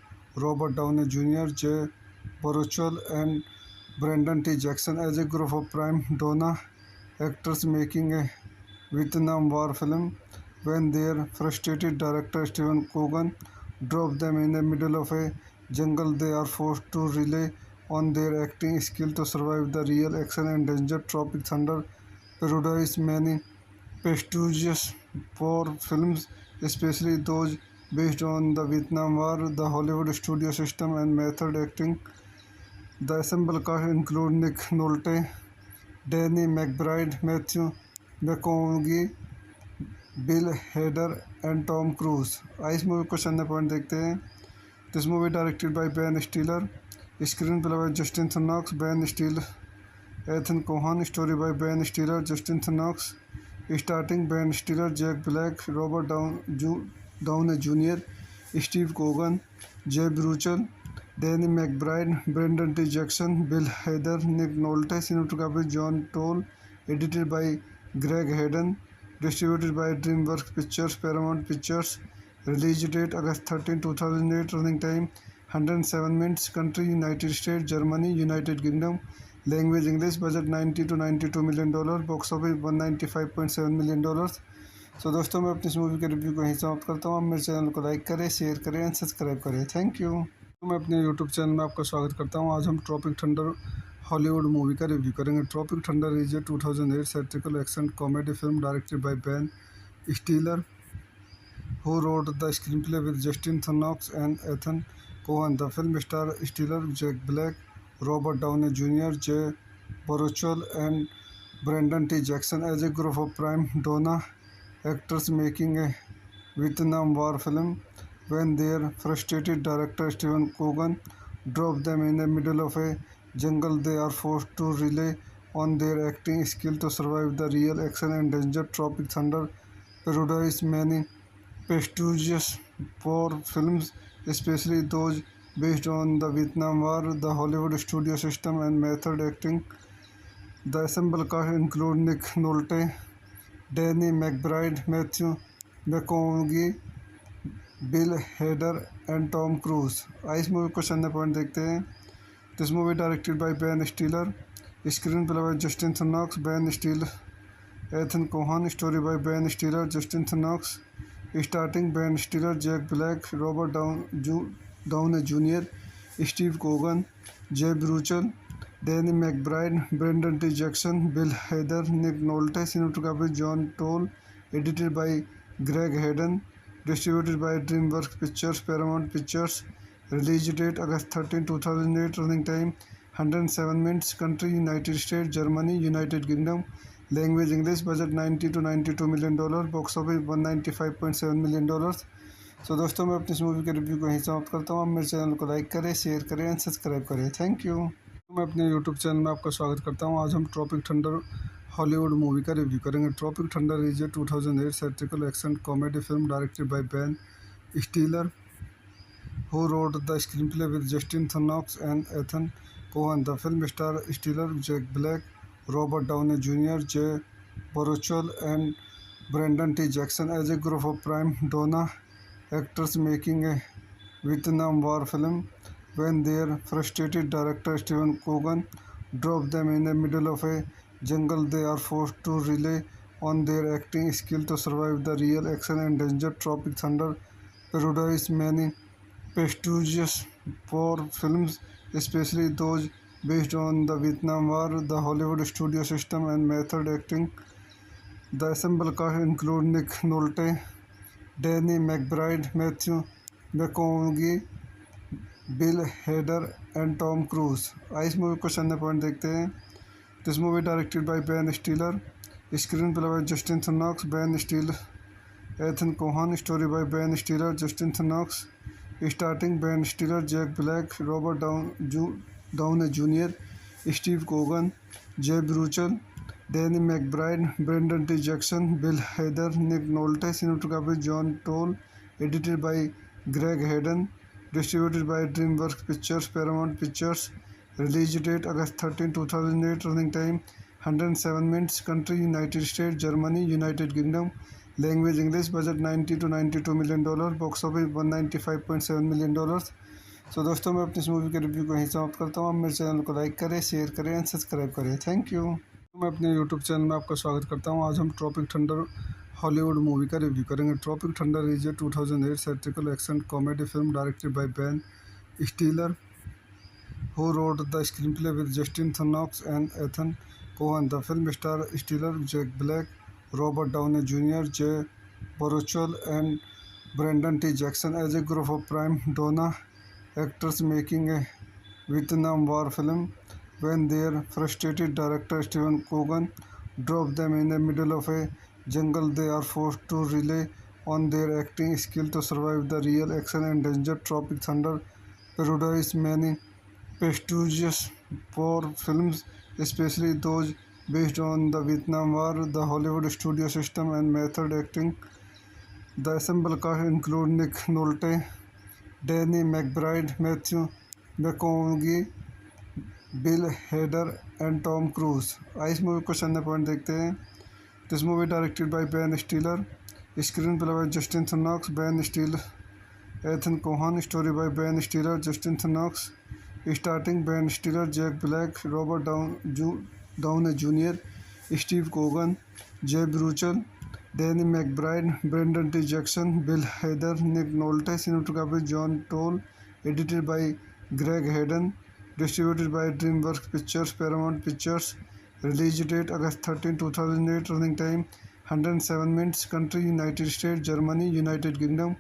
Robert Downey Jr., Jay Baruchel, and Brendan T. Jackson as a group of prime donna actors making a Vietnam War film. When their frustrated director Steven Coogan drops them in the middle of a jungle, they are forced to rely on their acting skill to survive the real action and danger. Tropic Thunder parodies many prestigious war films, especially those based on the Vietnam War, the Hollywood studio system, and method acting. The ensemble cast includes Nick Nolte, Danny McBride, Matthew McConaughey, Bill Hader, and Tom Cruise। इस movie को चंद point देखते हैं। This movie directed by Ben Stiller, screen play by Justin Thomas, Ben Stiller, Ethan Cohen, story by Ben Stiller, Justin Thomas, starting Ben Stiller, Jack Black, Robert Downey Jr., Steve Coogan, Jay Baruchel, Danny McBride, Brendan T. Jackson, Bill Hader, Nick Nolte, cinematography John Toll, edited by Greg Hayden, distributed by DreamWorks Pictures, Paramount Pictures, release date August 13, 2008, running time 107 minutes, country United States, Germany, United Kingdom, language English, budget $90 to $92 million, box office $195.7 million। सो दोस्तों मैं अपनी इस movie के review को यहीं समाप्त करता हूँ। आप मेरे चैनल को लाइक करें, शेयर करें एंड सब्सक्राइब करें। Thank you. मैं अपने यूट्यूब चैनल में आपका स्वागत करता हूँ। आज हम ट्रॉपिक थंडर हॉलीवुड मूवी का रिव्यू करेंगे। Tropic Thunder is a 2008 satirical action comedy film directed by Ben Stiller, who wrote the screenplay with Justin Knox and Ethan Cohen. The film stars Stiller, Jack Black, Robert Downey Jr., Jay Baruchel, and Brendan T. Jackson as a group of prime donor actors making a Vietnam War film. When their frustrated director Steven Coogan drops them in the middle of a jungle, they are forced to rely on their acting skill to survive the real action and danger. Tropic Thunder parodies many prestigious war films, especially those based on the Vietnam War, the Hollywood studio system, and method acting. The ensemble cast includes Nick Nolte, Danny McBride, Matthew McConaughey, Bill Hader, and Tom Cruise। इस movie को सन्ने point देखते हैं। This movie directed by Ben Stiller, screenplay by Justin Theroux, Ben Stiller, Ethan Kohn, story by Ben Stiller, Justin Theroux, starting Ben Stiller, Jack Black, Robert Downey Junior, Steve Coogan, Jay Baruchel, Danny McBride, Brendon T Jackson, Bill Hader, Nick Nolte, cinematography John Toll, edited by Greg Hayden, distributed by DreamWorks Pictures, Paramount Pictures, release date August 13, 2008, running time 107 minutes, country United States, Germany, United Kingdom, language English, budget $90 to $92 million, box office $195.7 million। सो दोस्तों मैं अपनी इस movie के review को यहीं समाप्त करता हूँ। आप मेरे चैनल को लाइक करें, शेयर करें एंड सब्सक्राइब करें। Thank you. मैं अपने यूट्यूब चैनल में आपका स्वागत करता हूँ। आज हम ट्रॉपिक थंडर हॉलीवुड मूवी का रिव्यू करेंगे। Tropic Thunder is a 2008 satirical action comedy film directed by Ben Stiller, who wrote the screenplay with Justin Knox and Ethan Cohen. The film stars Stiller, Jack Black, Robert Downey Jr., Jay Baruchel, and Brendan T. Jackson as a group of prime donor actors making a Vietnam War film. When their frustrated director Steven Coogan drops them in the middle of a jungle, they are forced to rely on their acting skill to survive the real action and danger. Tropic Thunder parodies many prestigious war films, especially those based on the Vietnam War, the Hollywood studio system, and method acting. The ensemble cast includes Nick Nolte, Danny McBride, Matthew McConaughey, Bill Hader and Tom Cruise. इस movie को सन्ने point देखते हैं। This movie directed by Ben Stiller, screenplay by Justin Theroux, Ben Stiller, Ethan Kohn, story by Ben Stiller, Justin Theroux, starting Ben Stiller, Jack Black, Robert Downey Junior, Steve Coogan, Jay Baruchel, Danny McBride, Brendon T Jackson, Bill Hader, Nick Nolte, cinematography John Toll, edited by Greg Hayden, distributed by DreamWorks Pictures, Paramount Pictures, release date August 13, 2008, running time 107 minutes, country United States, Germany, United Kingdom, language English, budget $90 to $92 million, box office $195.7 million। सो दोस्तों मैं अपनी इस movie के review को यहीं समाप्त करता हूँ। आप मेरे चैनल को लाइक करें, शेयर करें एंड सब्सक्राइब करें। Thank you. मैं अपने यूट्यूब चैनल में आपका स्वागत करता हूँ। आज हम ट्रॉपिक थंडर हॉलीवुड मूवी का रिव्यू करेंगे। Tropic Thunder is a 2008 satirical action comedy film directed by Ben Stiller, who wrote the screenplay with Justin Knox and Ethan Cohen. The film stars Stiller, Jack Black, Robert Downey Jr., Jay Baruchel, and Brendan T. Jackson as a group of prime donor actors making a Vietnam War film. When their frustrated director Steven Coogan drops them in the middle of a jungle, they are forced to rely on their acting skill to survive the real action and danger. Tropic Thunder parodies many prestigious war films, especially those based on the Vietnam War, the Hollywood studio system, and method acting. The ensemble cast includes Nick Nolte, Danny McBride, Matthew McConaughey, Bill Hader and Tom Cruise. इस movie को question point देखते हैं। This movie directed by Ben Stiller, screenplay by Justin Theroux, Ben Stiller, Ethan Kohn, story by Ben Stiller, Justin Theroux, starting Ben Stiller, Jack Black, Robert Downey Junior, Steve Coogan, Jay Baruchel, Danny McBride, Brendon T Jackson, Bill Hader, Nick Nolte, cinematography John Toll, edited by Greg Hayden, distributed by DreamWorks Pictures, Paramount Pictures. Release date August 13, 2008. Running time 107 minutes. Country United States, Germany, United Kingdom.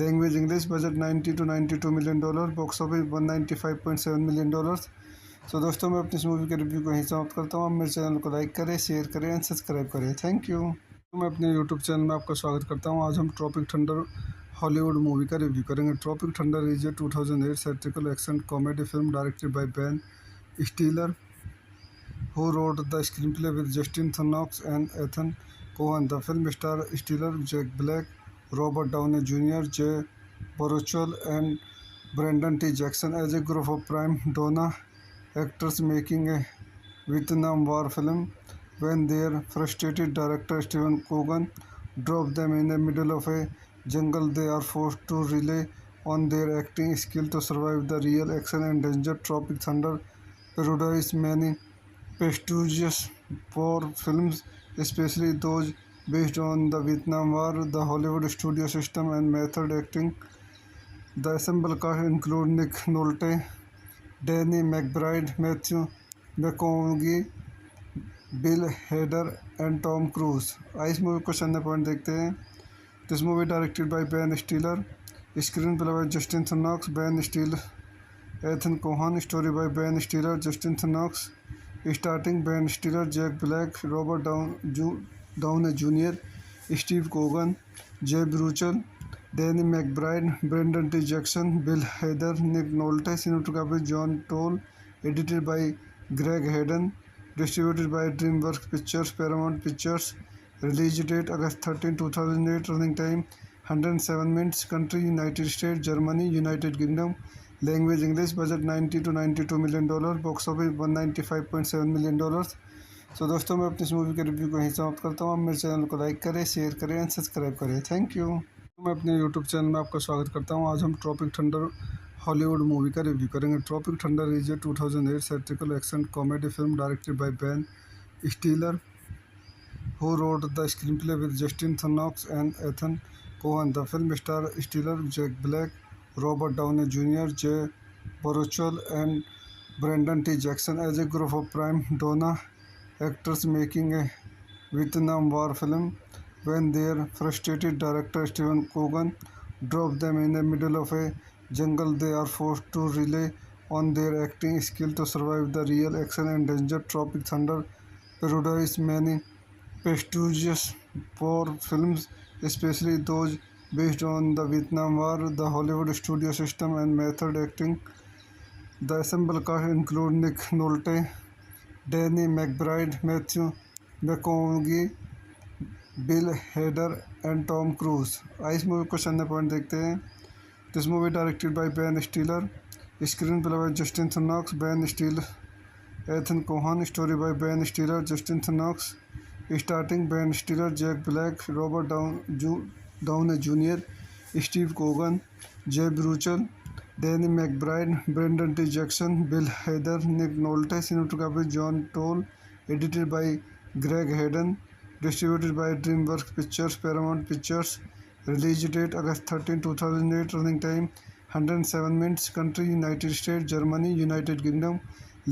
Language English. Budget 90 to 92 million dollar. Box office 195.7 million dollars. सो दोस्तों मैं अपनी इस movie के review को यहीं समाप्त करता हूँ। आप मेरे चैनल को लाइक करें, शेयर करें एंड सब्सक्राइब करें। Thank you. मैं अपने यूट्यूब चैनल में आपका स्वागत करता हूँ। आज हम ट्रॉपिक थंडर हॉलीवुड मूवी का रिव्यू करेंगे। Tropic Thunder is a 2008 satirical action comedy film directed by Ben Stiller, who wrote the screenplay with Justin Theroux and Ethan Cohen. The film stars Stiller, Jack Black, Robert Downey Jr., Jay Baruchel, and Brendan T. Jackson as a group of prime donor actors making a Vietnam War film. When their frustrated director Steven Coogan drops them in the middle of a jungle, they are forced to rely on their acting skill to survive the real action and danger. Tropic Thunder parodies many prestigious war films, especially those based on the Vietnam War, the Hollywood studio system, and method acting. The ensemble cast includes Nick Nolte, Danny McBride, Matthew McConaughey, Bill Hader and Tom Cruise. इस movie को question point देखते हैं। This movie directed by Ben Stiller, screenplay by Justin Theroux, Ben Stiller, Ethan Kohn, story by Ben Stiller, Justin Theroux, starting Ben Stiller, Jack Black, Robert Downey Junior, Steve Coogan, Jay Baruchel, Danny McBride, Brendon T Jackson, Bill Hader, Nick Nolte, cinematography John Toll, edited by Greg Hayden, distributed by DreamWorks Pictures, Paramount Pictures. Release date August 13, 2008. Running time 107 minutes. Country United States, Germany, United Kingdom. Language English. Budget 90 to 92 million dollar. Box office 195.7 million dollars. सो दोस्तों मैं अपनी इस movie के review को यहीं समाप्त करता हूँ। आप मेरे चैनल को लाइक करें, शेयर करें एंड सब्सक्राइब करें। Thank you. मैं अपने यूट्यूब चैनल में आपका स्वागत करता हूँ। आज हम ट्रॉपिक थंडर हॉलीवुड मूवी का रिव्यू करेंगे। Tropic Thunder is a 2008 satirical action comedy film directed by Ben Stiller, who wrote the screenplay with Justin Theroux and Ethan Cohen. The film stars Stiller, Jack Black, Robert Downey Jr., Jay Baruchel, and Brendan T. Jackson as a group of prime donor actors making a Vietnam War film. When their frustrated director Steven Coogan drops them in the middle of a jungle, they are forced to rely on their acting skill to survive the real action and danger. Tropic Thunder parodies many prestigious war films, especially those based on the Vietnam War, the Hollywood studio system, and method acting. The ensemble cast includes Nick Nolte, Danny McBride, Matthew McConaughey, Bill Hader and Tom Cruise. इस movie को question point देखते हैं। This movie directed by Ben Stiller, screenplay by Justin Theroux, Ben Stiller, Ethan Kohn, story by Ben Stiller, Justin Theroux, starting Ben Stiller, Jack Black, Robert Downey Junior, Steve Coogan, Jay Baruchel, Danny McBride, Brendon T Jackson, Bill Hader, Nick Nolte, cinematography John Toll, edited by Greg Hayden, distributed by DreamWorks Pictures, Paramount Pictures. Release date August 13, 2008. Running time 107 minutes. Country United States, Germany, United Kingdom.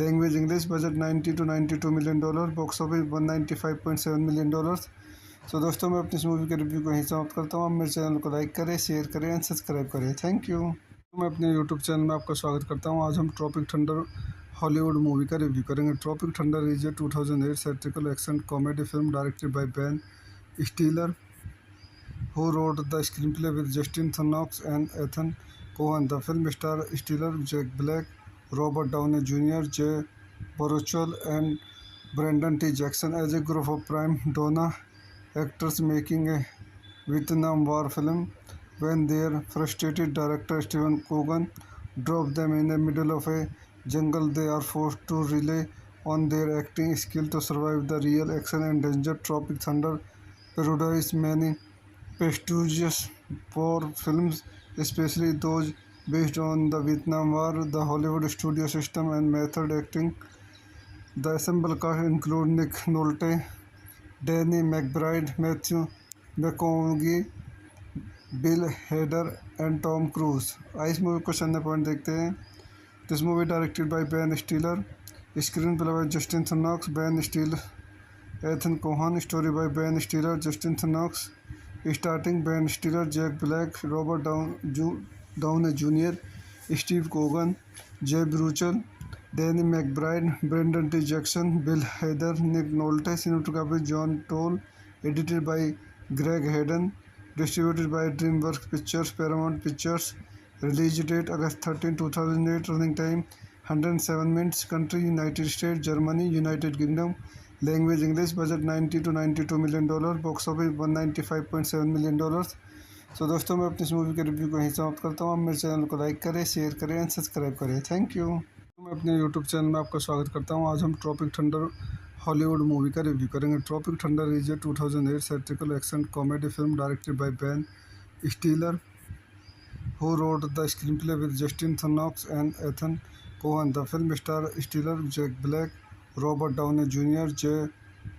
Language English. Budget 90 to 92 million dollar. Box office 195.7 million dollars. सो दोस्तों मैं अपनी इस movie के review को यहीं समाप्त करता हूँ। आप मेरे चैनल को लाइक करें, शेयर करें एंड सब्सक्राइब करें। Thank you. मैं अपने यूट्यूब चैनल में आपका स्वागत करता हूँ। आज हम ट्रॉपिक थंडर हॉलीवुड मूवी का रिव्यू करेंगे। Tropic Thunder is a 2008 satirical action comedy film directed by Ben Stiller, who wrote the screenplay with Justin Theroux and Ethan Cohen. The film stars Stiller, Jack Black, Robert Downey Jr., Jay Baruchel, and Brendan T. Jackson as a group of prime donor actors making a Vietnam War film. When their frustrated director Steven Coogan drop them in the middle of a jungle. They are forced to rely on their acting skill to survive the real action and danger. Tropic Thunder parodies many prestigious war films, especially those based on the Vietnam War. The Hollywood studio system and method acting. The ensemble cast include Nick Nolte, Danny McBride, Matthew McConaughey, Bill Hader and Tom Cruise. आइए इस movie को चंद point देखते हैं। This movie directed by Ben Stiller, screenplay by Justin Theroux, Ben Stiller, Ethan Kohn, story by Ben Stiller, Justin Theroux, starting Ben Stiller, Jack Black, Robert Downey Junior, Steve Coogan, Jay Baruchel, Danny McBride, Brendon T Jackson, Bill Hader, Nick Nolte. Cinematography John Toll, edited by Greg Hayden, distributed by DreamWorks Pictures, Paramount Pictures. Release date August 13, 2008. Running time 107 minutes. Country United States, Germany, United Kingdom. Language English. Budget $90 to $92 million. Box office $195.7 million. सो दोस्तों, मैं अपनी इस movie के review को यहीं समाप्त करता हूँ। आप मेरे चैनल को लाइक करें, शेयर करें एंड सब्सक्राइब करें। Thank you. मैं अपने यूट्यूब चैनल में आपका स्वागत करता हूँ। आज हम ट्रॉपिक थंडर हॉलीवुड मूवी का रिव्यू करेंगे। Tropic Thunder is a 2008 satirical action comedy film directed by Ben Stiller, who wrote the screenplay with Justin Theroux and Ethan Cohen. The film stars Stiller, Jack Black, Robert Downey Jr., Jay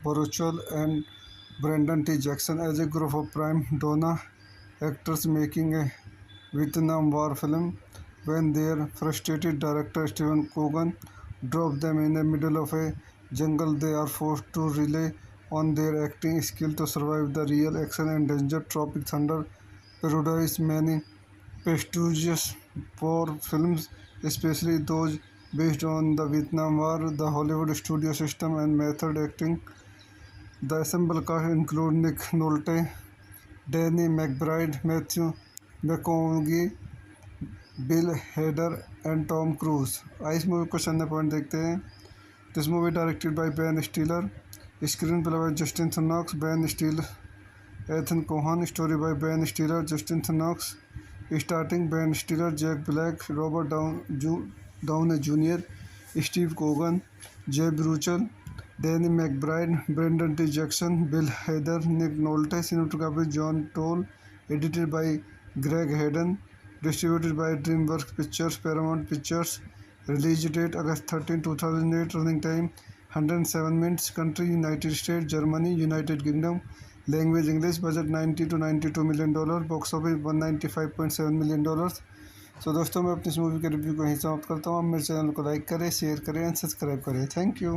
Baruchel, and Brendan T. Jackson as a group of prime donor actors making a Vietnam War film. When their frustrated director Steven Cogan drops them in the middle of a jungle, they are forced to rely on their acting skill to survive the real action and danger. Tropic Thunder parodies many prestigious war films, especially those based on the Vietnam War. The Hollywood studio system and method acting. The ensemble cast include Nick Nolte, Danny McBride, Matthew McConaughey, Bill Hader and Tom Cruise. आइए इस movie को चंद point देखते हैं। This movie directed by Ben Stiller, screenplay by Justin Theroux, Ben Stiller, Ethan Kohn, story by Ben Stiller, Justin Theroux, starting Ben Stiller, Jack Black, Robert Downey Junior, Steve Coogan, Jay Baruchel, Danny McBride, Brendon T Jackson, Bill Hader, Nick Nolte. Cinematography John Toll, edited by Greg Hayden, distributed by DreamWorks Pictures, Paramount Pictures. Release date August 13, 2008. Running time 107 minutes. Country United States, Germany, United Kingdom. Language English. Budget $90 to $92 million. Box office $195.7 million. सो दोस्तों, मैं अपनी इस movie के review को यहीं समाप्त करता हूँ। आप मेरे चैनल को लाइक करें, शेयर करें एंड सब्सक्राइब करें। Thank you.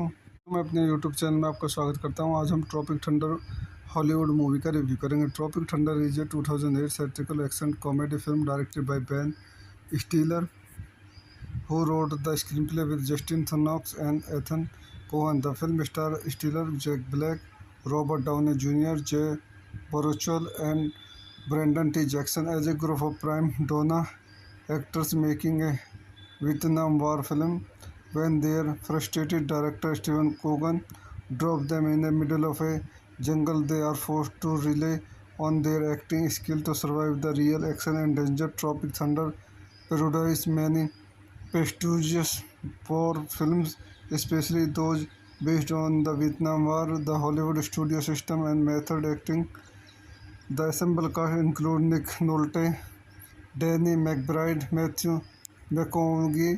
मैं अपने यूट्यूब चैनल में आपका स्वागत करता हूँ। आज हम ट्रॉपिक थंडर हॉलीवुड मूवी का रिव्यू करेंगे। Tropic Thunder is a 2008 satirical action comedy film directed by Ben Stiller, who wrote the screenplay with Justin Theroux and Ethan Cohen. The film stars Stiller, Jack Black, Robert Downey Jr., Jay Baruchel, and Brendan T. Jackson as a group of prime donor actors making a Vietnam War film. When their frustrated director Steven Cogan drops them in the middle of a jungle, they are forced to rely on their acting skill to survive the real action and danger. Tropic Thunder parodies many prestigious war films, especially those based on the Vietnam War. The Hollywood studio system and method acting. The ensemble cast include Nick Nolte, Danny McBride, Matthew McConaughey,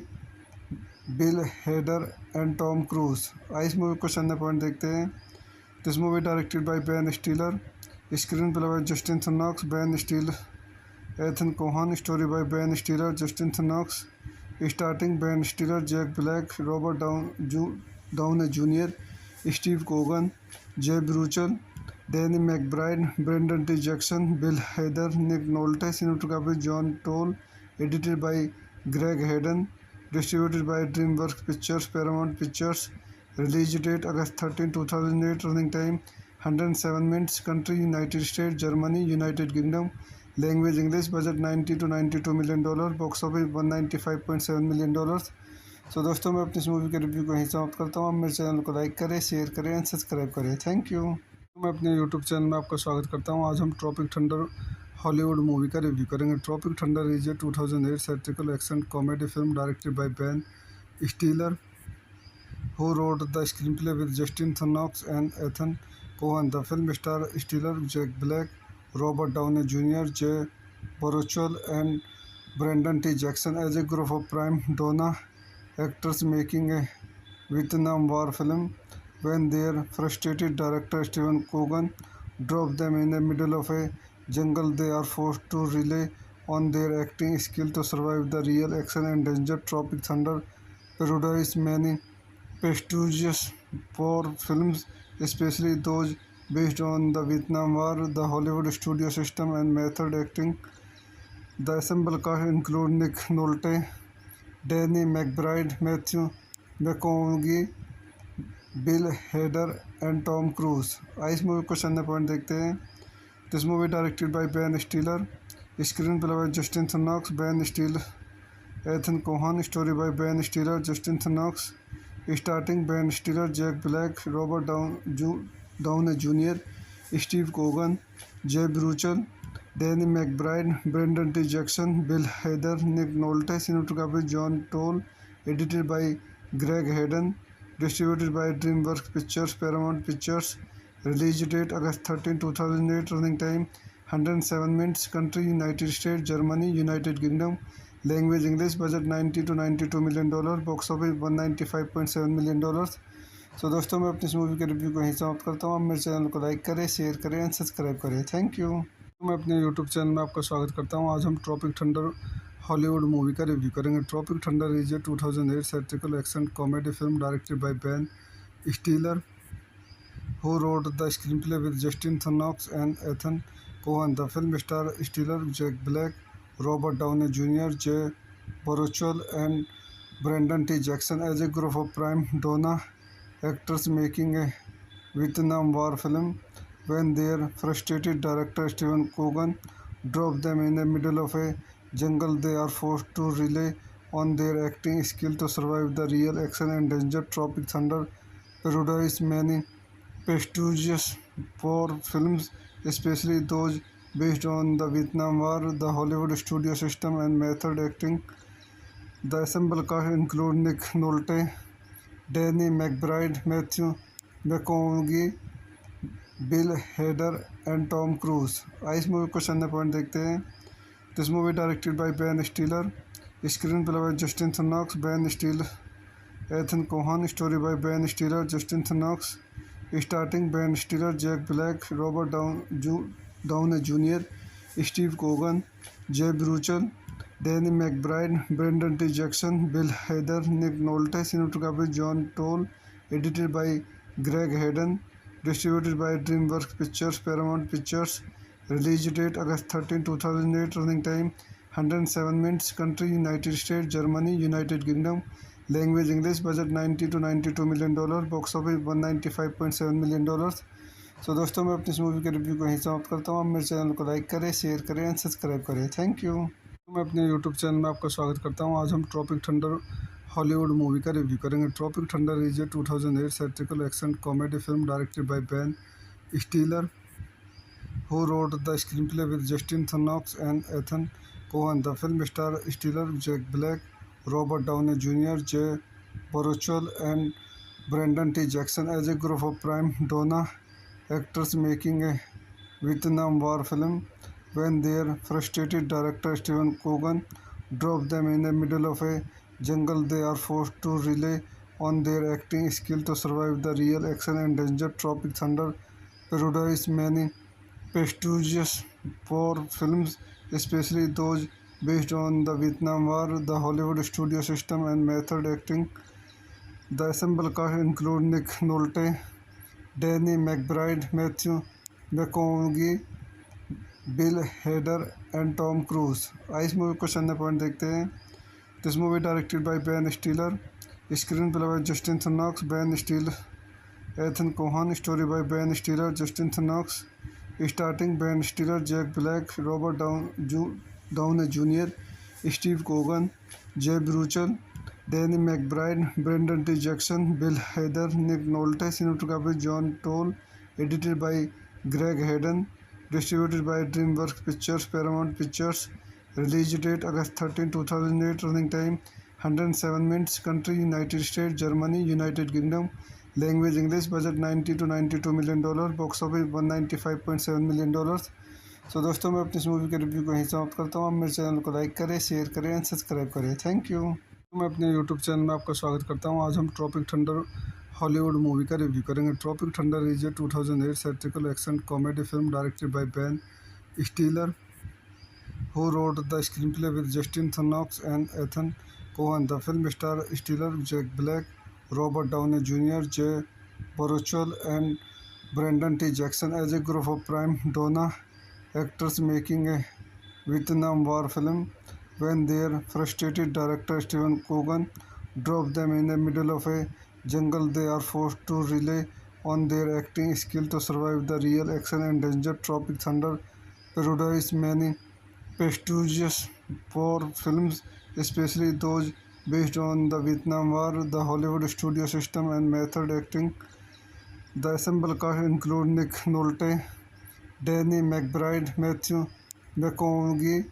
Bill Hader and Tom Cruise. आइए इस movie को चंद point देखते हैं। This movie directed by Ben Stiller, screenplay by Justin Theroux, Ben Stiller, Ethan Kohn, story by Ben Stiller, Justin Theroux, starting Ben Stiller, Jack Black, Robert Downey Junior, Steve Coogan, Jay Baruchel, Danny McBride, Brendon T Jackson, Bill Hader, Nick Nolte. Cinematography John Toll, edited by Greg Hayden, distributed by DreamWorks Pictures, Paramount Pictures. Release date August 13, 2008. Running time 107 minutes. Country United States, Germany, United Kingdom. Language English. Budget $90 to $92 million. Box office $195.7 million. सो दोस्तों, मैं अपनी इस movie के review को यहीं समाप्त करता हूँ। आप मेरे चैनल को लाइक करें, शेयर करें एंड सब्सक्राइब करें। Thank you. मैं अपने यूट्यूब चैनल में आपका स्वागत करता हूँ। आज हम ट्रॉपिक थंडर हॉलीवुड मूवी का रिव्यू करेंगे। Tropic Thunder is a 2008 satirical action comedy film directed by Ben Stiller, who wrote the screenplay with Justin Knox and Ethan Cohen. The film stars Stiller, Jack Black, Robert Downey Jr., Jay Baruchel, and Brendan T. Jackson as a group of prime donor actors making a Vietnam War film. When their frustrated director Steven Coogan drops them in the middle of a jungle, they are forced to rely on their acting skill to survive the real action and danger. Tropic Thunder parodies many prestigious war films, especially those based on the Vietnam War, the Hollywood studio system, and method acting. The ensemble cast includes Nick Nolte, Danny McBride, Matthew McConaughey, Bill Hader and Tom Cruise. इस movie को चंद point देखते हैं। This movie directed by Ben Stiller, screenplay by Justin Theroux, Ben Stiller, Ethan Kohn, story by Ben Stiller, Justin Theroux, starting Ben Stiller, Jack Black, Robert Downey Junior, Steve Coogan, Jay Baruchel, Danny McBride, Brendon T Jackson, Bill Hader, Nick Nolte. Cinematography John Toll, edited by Greg Hayden, distributed by DreamWorks Pictures, Paramount Pictures. Release date August 13, 2008. Running time 107 minutes. Country United States, Germany, United Kingdom. Language English. Budget $90 to $92 million. Box office $195.7 million. सो दोस्तों, मैं अपनी इस movie के review को यहीं समाप्त करता हूँ। आप मेरे चैनल को लाइक करें, शेयर करें एंड सब्सक्राइब करें। Thank you. मैं अपने यूट्यूब चैनल में आपका स्वागत करता हूँ। आज हम ट्रॉपिक थंडर हॉलीवुड मूवी का रिव्यू करेंगे। Tropic Thunder is a 2008 satirical action comedy film directed by Ben Stiller, who wrote the screenplay with Justin Knox and Ethan Cohen. The film stars Stiller, Jack Black, Robert Downey Jr., Jay Baruchel, and Brendan T. Jackson as a group of prime donor actors making a Vietnam War film. When their frustrated director Steven Coogan drops them in the middle of a jungle, they are forced to rely on their acting skill to survive the real action and danger. Tropic Thunder parodies many prestigious war films, especially those based on the Vietnam War, the Hollywood studio system, and method acting. The ensemble cast includes Nick Nolte, Danny McBride, Matthew McConaughey, Bill Hader and Tom Cruise. इस movie को चंद point देखते हैं। This movie directed by Ben Stiller, screenplay by Justin Theroux, Ben Stiller, Ethan Kohn, story by Ben Stiller, Justin Theroux, starting Ben Stiller, Jack Black, Robert Downey Junior, Steve Coogan, Jay Baruchel, Danny McBride, Brendon T Jackson, Bill Hader, Nick Nolte. Cinematography John Toll, edited by Greg Hayden, distributed by DreamWorks Pictures, Paramount Pictures. Release date August 13, 2008. Running time 107 minutes. Country United States, Germany, United Kingdom. Language English. Budget $90 to $92 million. Box office $195.7 million. सो दोस्तों, मैं अपनी इस movie के review को यहीं समाप्त करता हूँ। आप मेरे चैनल को लाइक करें, शेयर करें एंड सब्सक्राइब करें। Thank you. मैं अपने यूट्यूब चैनल में आपका स्वागत करता हूँ। आज हम ट्रॉपिक थंडर हॉलीवुड मूवी का रिव्यू करेंगे। Tropic Thunder is a 2008 satirical action comedy film directed by Ben Stiller, who wrote the screenplay with Justin Knox and Ethan Cohen. The film stars Stiller, Jack Black, Robert Downey Jr., Jay Baruchel, and Brendan T. Jackson as a group of prime donor actors making a Vietnam War film. When their frustrated director Steven Coogan drops them in the middle of a jungle, they are forced to rely on their acting skill to survive the real action and danger. Tropic Thunder parodies many prestigious war films, especially those based on the Vietnam War, the Hollywood studio system, and method acting. The ensemble cast includes Nick Nolte, Danny McBride, Matthew McConaughey, Bill Hader and Tom Cruise. इस movie को चंद point देखते हैं। This movie directed by Ben Stiller, screenplay by Justin Theroux, Ben Stiller, Ethan Kohn, story by Ben Stiller, Justin Theroux, starting Ben Stiller, Jack Black, Robert Downey Junior, Steve Coogan, Jay Baruchel, Danny McBride, Brendon T Jackson, Bill Hader, Nick Nolte. Cinematography John Toll, edited by Greg Hayden, distributed by DreamWorks Pictures, Paramount Pictures. Release date August 13, 2008. Running time 107 minutes. Country United States, Germany, United Kingdom. Language English. Budget 90 to 92 million dollar. Box office 195.7 million dollars. सो दोस्तों मैं अपनी इस movie के review को यहीं समाप्त करता हूँ। आप मेरे चैनल को लाइक करें, शेयर करें एंड सब्सक्राइब करें। Thank you. मैं अपने यूट्यूब चैनल में आपका स्वागत करता हूँ। आज हम ट्रॉपिक थंडर हॉलीवुड मूवी का रिव्यू करेंगे। Tropic Thunder is a 2008 satirical action comedy film directed by Ben Stiller, who wrote the screenplay with Justin Knox and Ethan Cohen. The film stars Stiller, Jack Black, Robert Downey Jr., Jay Baruchel, and Brendan T. Jackson as a group of prime donor actors making a Vietnam War film. When their frustrated director Stephen Coogan drops them in the middle of a jungle, they are forced to rely on their acting skill to survive the real action and danger. Tropic Thunder parodies many prestigious war films, especially those based on the Vietnam War, the Hollywood studio system, and method acting. The ensemble cast includes Nick Nolte, Danny McBride, Matthew McConaughey,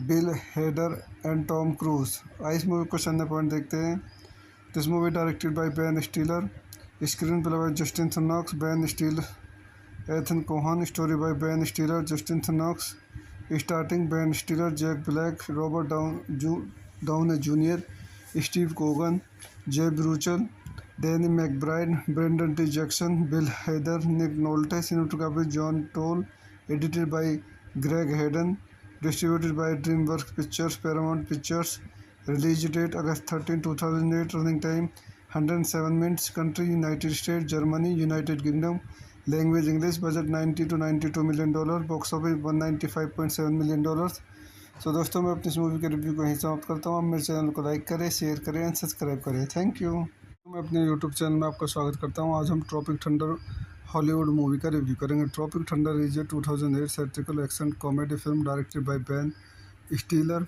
Bill Hader, and Tom Cruise. इस movie को सन्ने point देखते हैं। This movie directed by Ben Stiller, screenplay by Justin Theroux, Ben Stiller, Ethan Kohn, story by Ben Stiller, Justin Theroux, starting Ben Stiller, Jack Black, Robert Downey Junior, Steve Coogan, Jay Baruchel, Danny McBride, Brendon T Jackson, Bill Hader, Nick Nolte, cinematography John Toll, edited by Greg Hayden, distributed by DreamWorks Pictures, Paramount Pictures. Release date August 13, 2008. Running time 107 minutes. Country United States, Germany, United Kingdom. Language English. Budget 90 to 92 million dollar. Box office 195.7 million dollars. सो दोस्तों मैं अपनी इस movie के review को यहीं समाप्त करता हूँ। आप मेरे चैनल को लाइक करें, शेयर करें एंड सब्सक्राइब करें। Thank you. मैं अपने यूट्यूब चैनल में आपका स्वागत करता हूँ। आज हम ट्रॉपिक थंडर हॉलीवुड मूवी का रिव्यू करेंगे। Tropic Thunder is a 2008 satirical action comedy film directed by Ben Stiller,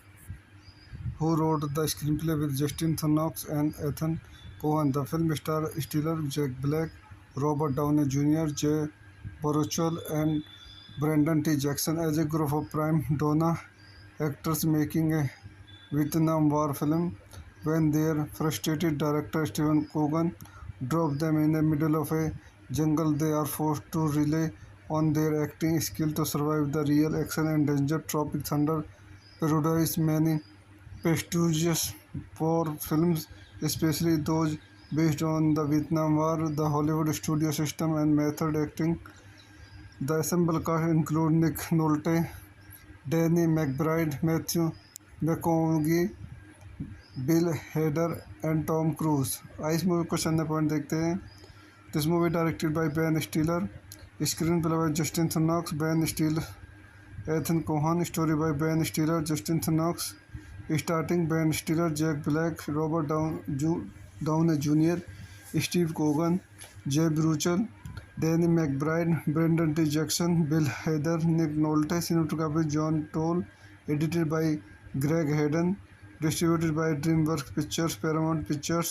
who wrote the screenplay with Justin Knox and Ethan Cohen. The film stars Stiller, Jack Black, Robert Downey Jr., Jay Baruchel, and Brendan T. Jackson as a group of prime donor actors making a Vietnam War film. When their frustrated director Stephen Coogan drops them in the middle of a jungle, they are forced to rely on their acting skill to survive the real action and danger. Tropic Thunder parodies many prestigious war films, especially those based on the Vietnam War, the Hollywood studio system, and method acting. The ensemble cast includes Nick Nolte, Danny McBride, Matthew McConaughey, Bill Hader and Tom Cruise. इस movie को सन्ने point देखते हैं। This movie directed by Ben Stiller, screenplay by Justin Theroux, Ben Stiller, Ethan Kohn, story by Ben Stiller, Justin Theroux, starting Ben Stiller, Jack Black, Robert Downey Junior, Steve Coogan, Jay Baruchel, Danny McBride, Brendon T Jackson, Bill Hader, Nick Nolte, cinematography John Toll, edited by Greg Hayden, distributed by DreamWorks Pictures, Paramount Pictures.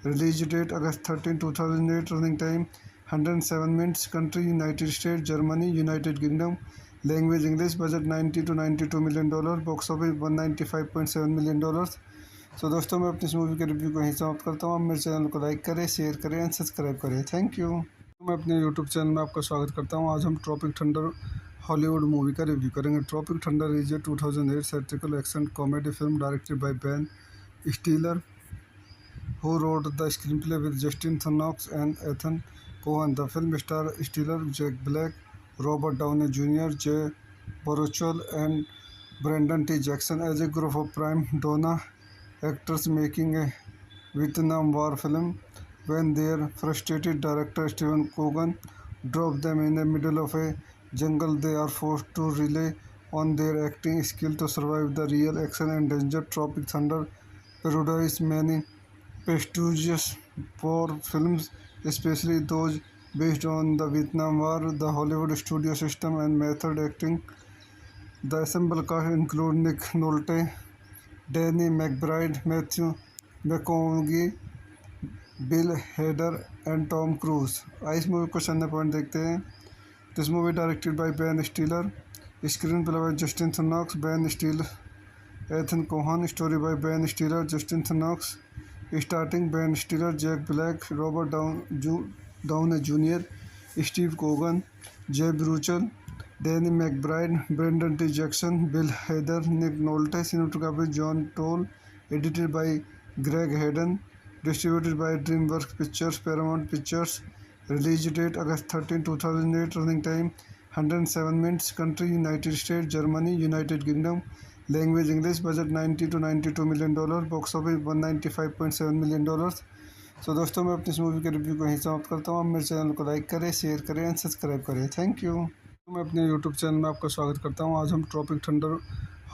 Release date August 13, 2008. Running time 107 minutes. Country United States, Germany, United Kingdom. Language English. Budget 90 to 92 million dollar. Box office 195.7 million dollars. सो दोस्तों मैं अपनी इस movie के review को यहीं समाप्त करता हूँ। आप मेरे चैनल को लाइक करें, शेयर करें एंड सब्सक्राइब करें। Thank you. मैं अपने यूट्यूब चैनल में आपका स्वागत करता हूँ। आज हम ट्रॉपिक थंडर हॉलीवुड मूवी का रिव्यू करेंगे। Tropic Thunder is a 2008 satirical action comedy film directed by Ben Stiller, who wrote the screenplay with Justin Knox and Ethan Cohen. The film stars Stiller, Jack Black, Robert Downey Jr., Jay Baruchel, and Brendan T. Jackson as a group of prime donor actors making a Vietnam War film. When their frustrated director Stephen Coogan drops them in the middle of a jungle, they are forced to rely on their acting skill to survive the real action and danger. Tropic Thunder parodies many prestigious war films, especially those based on the Vietnam War, the Hollywood studio system, and method acting. The ensemble cast includes Nick Nolte, Danny McBride, Matthew McConaughey, Bill Hader and Tom Cruise. इस movie को सन्ने point देखते हैं। This movie directed by Ben Stiller, screenplay by Justin Knox, Ben Stiller, Ethan Cohen, story by Ben Stiller, Justin Knox, starting Ben Stiller, Jack Black, Robert Downey Jr., Steve Coogan, Jay Baruchel, Danny McBride, Brendan T. Jackson, Bill Hader, Nick Nolte, cinematography John Toll, edited by Greg Hayden, distributed by DreamWorks Pictures, Paramount Pictures, release date August 13, 2008, running time 107 minutes, country United States, Germany, United Kingdom, language English, budget 90 to 92 million dollar, box office 195.7 million dollars. So दोस्तों मैं अपनी इस movie के review को यहीं समाप्त करता हूँ। आप मेरे चैनल को लाइक करें, शेयर करें एंड सब्सक्राइब करें। Thank you. मैं अपने यूट्यूब चैनल में आपका स्वागत करता हूँ। आज हम ट्रॉपिक थंडर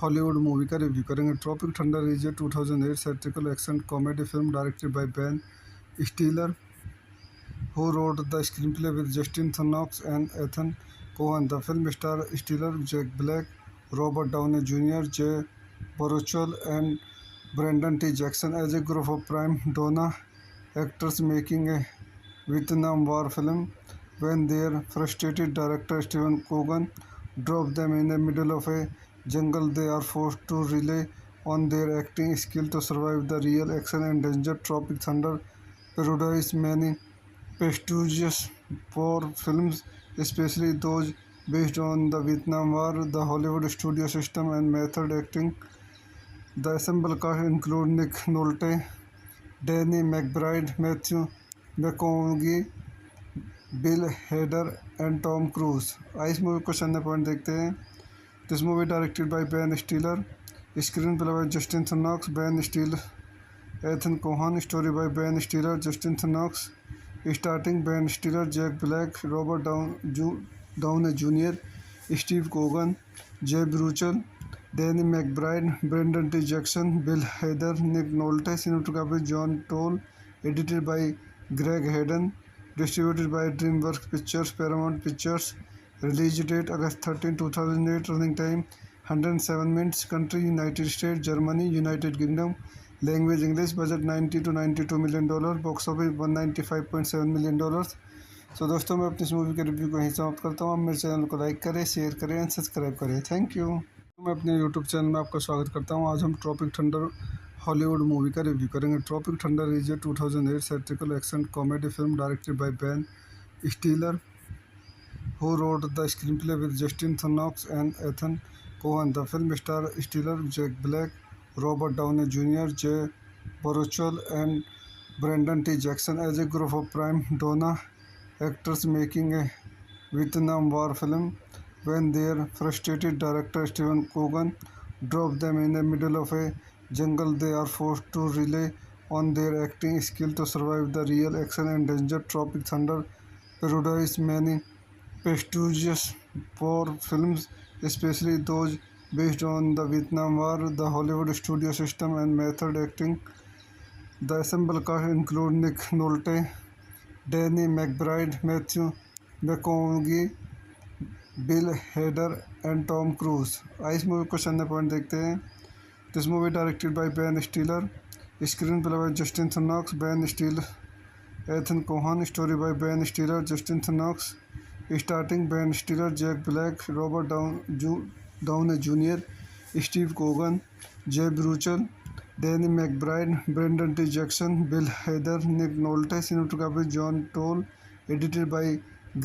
हॉलीवुड मूवी का रिव्यू करेंगे। Tropic Thunder is a 2008 satirical action comedy film directed by Ben Stiller, who wrote the screenplay with Justin Knox and Ethan Cohen. The film stars Stiller, Jack Black, Robert Downey Jr., Jay Baruchel, and Brendan T. Jackson as a group of prime donor actors making a Vietnam War film. When their frustrated director Steven Coogan drops them in the middle of a jungle, they are forced to rely on their acting skill to survive the real action and danger. Tropic Thunder parodies many prestigious war films, especially those based on the Vietnam War, the Hollywood studio system, and method acting. The ensemble cast includes Nick Nolte, Danny McBride, Matthew McConaughey, Bill Hader, and Tom Cruise. इस movie को अन्य point देखते हैं। This movie directed by Ben Stiller, screenplay by Justin Theroux, Ben Stiller, Ethan Kohn, story by Ben Stiller, Justin Theroux, starting Ben Stiller, Jack Black, Robert Downey Jr., Steve Coogan, Jay Baruchel, Danny McBride, Brendan T. Jackson, Bill Hader, Nick Nolte, cinematography John Toll, edited by Greg Hayden, distributed by DreamWorks Pictures, Paramount Pictures, release date August 13, 2008, running time 107 minutes, country United States, Germany, United Kingdom, language English, budget 90 to 92 million dollar, box office 195.7 million dollars. So दोस्तों मैं अपनी इस movie के review को यहीं समाप्त करता हूँ। आप मेरे चैनल को लाइक करें, शेयर करें एंड सब्सक्राइब करें। Thank you. मैं अपने यूट्यूब चैनल में आपका स्वागत करता हूँ। आज हम ट्रॉपिक थंडर हॉलीवुड मूवी का रिव्यू करेंगे। Tropic Thunder is a 2008 satirical action comedy film directed by Ben Stiller, who wrote the screenplay with Justin Knox and Ethan Cohen. The film stars Stiller, Jack Black, Robert Downey Jr., Jay Baruchel, and Brendan T. Jackson as a group of prime donor actors making a Vietnam War film. When their frustrated director Steven Coogan drops them in the middle of a jungle, they are forced to rely on their acting skill to survive the real action and danger. Tropic Thunder parodies many prestigious war films, especially those based on the Vietnam War, the Hollywood studio system, and method acting. The ensemble cast includes Nick Nolte, Danny McBride, Matthew McConaughey, Bill Hader, and Tom Cruise. इस movie को अन्य point देखते हैं। This movie directed by Ben Stiller, screenplay by Justin Theroux, Ben Stiller, Ethan Kohn, story by Ben Stiller, Justin Theroux, starting Ben Stiller, Jack Black, Robert Downey Jr., Steve Coogan, Jay Baruchel, Danny McBride, Brendan T. Jackson, Bill Hader, Nick Nolte, cinematography John Toll, edited by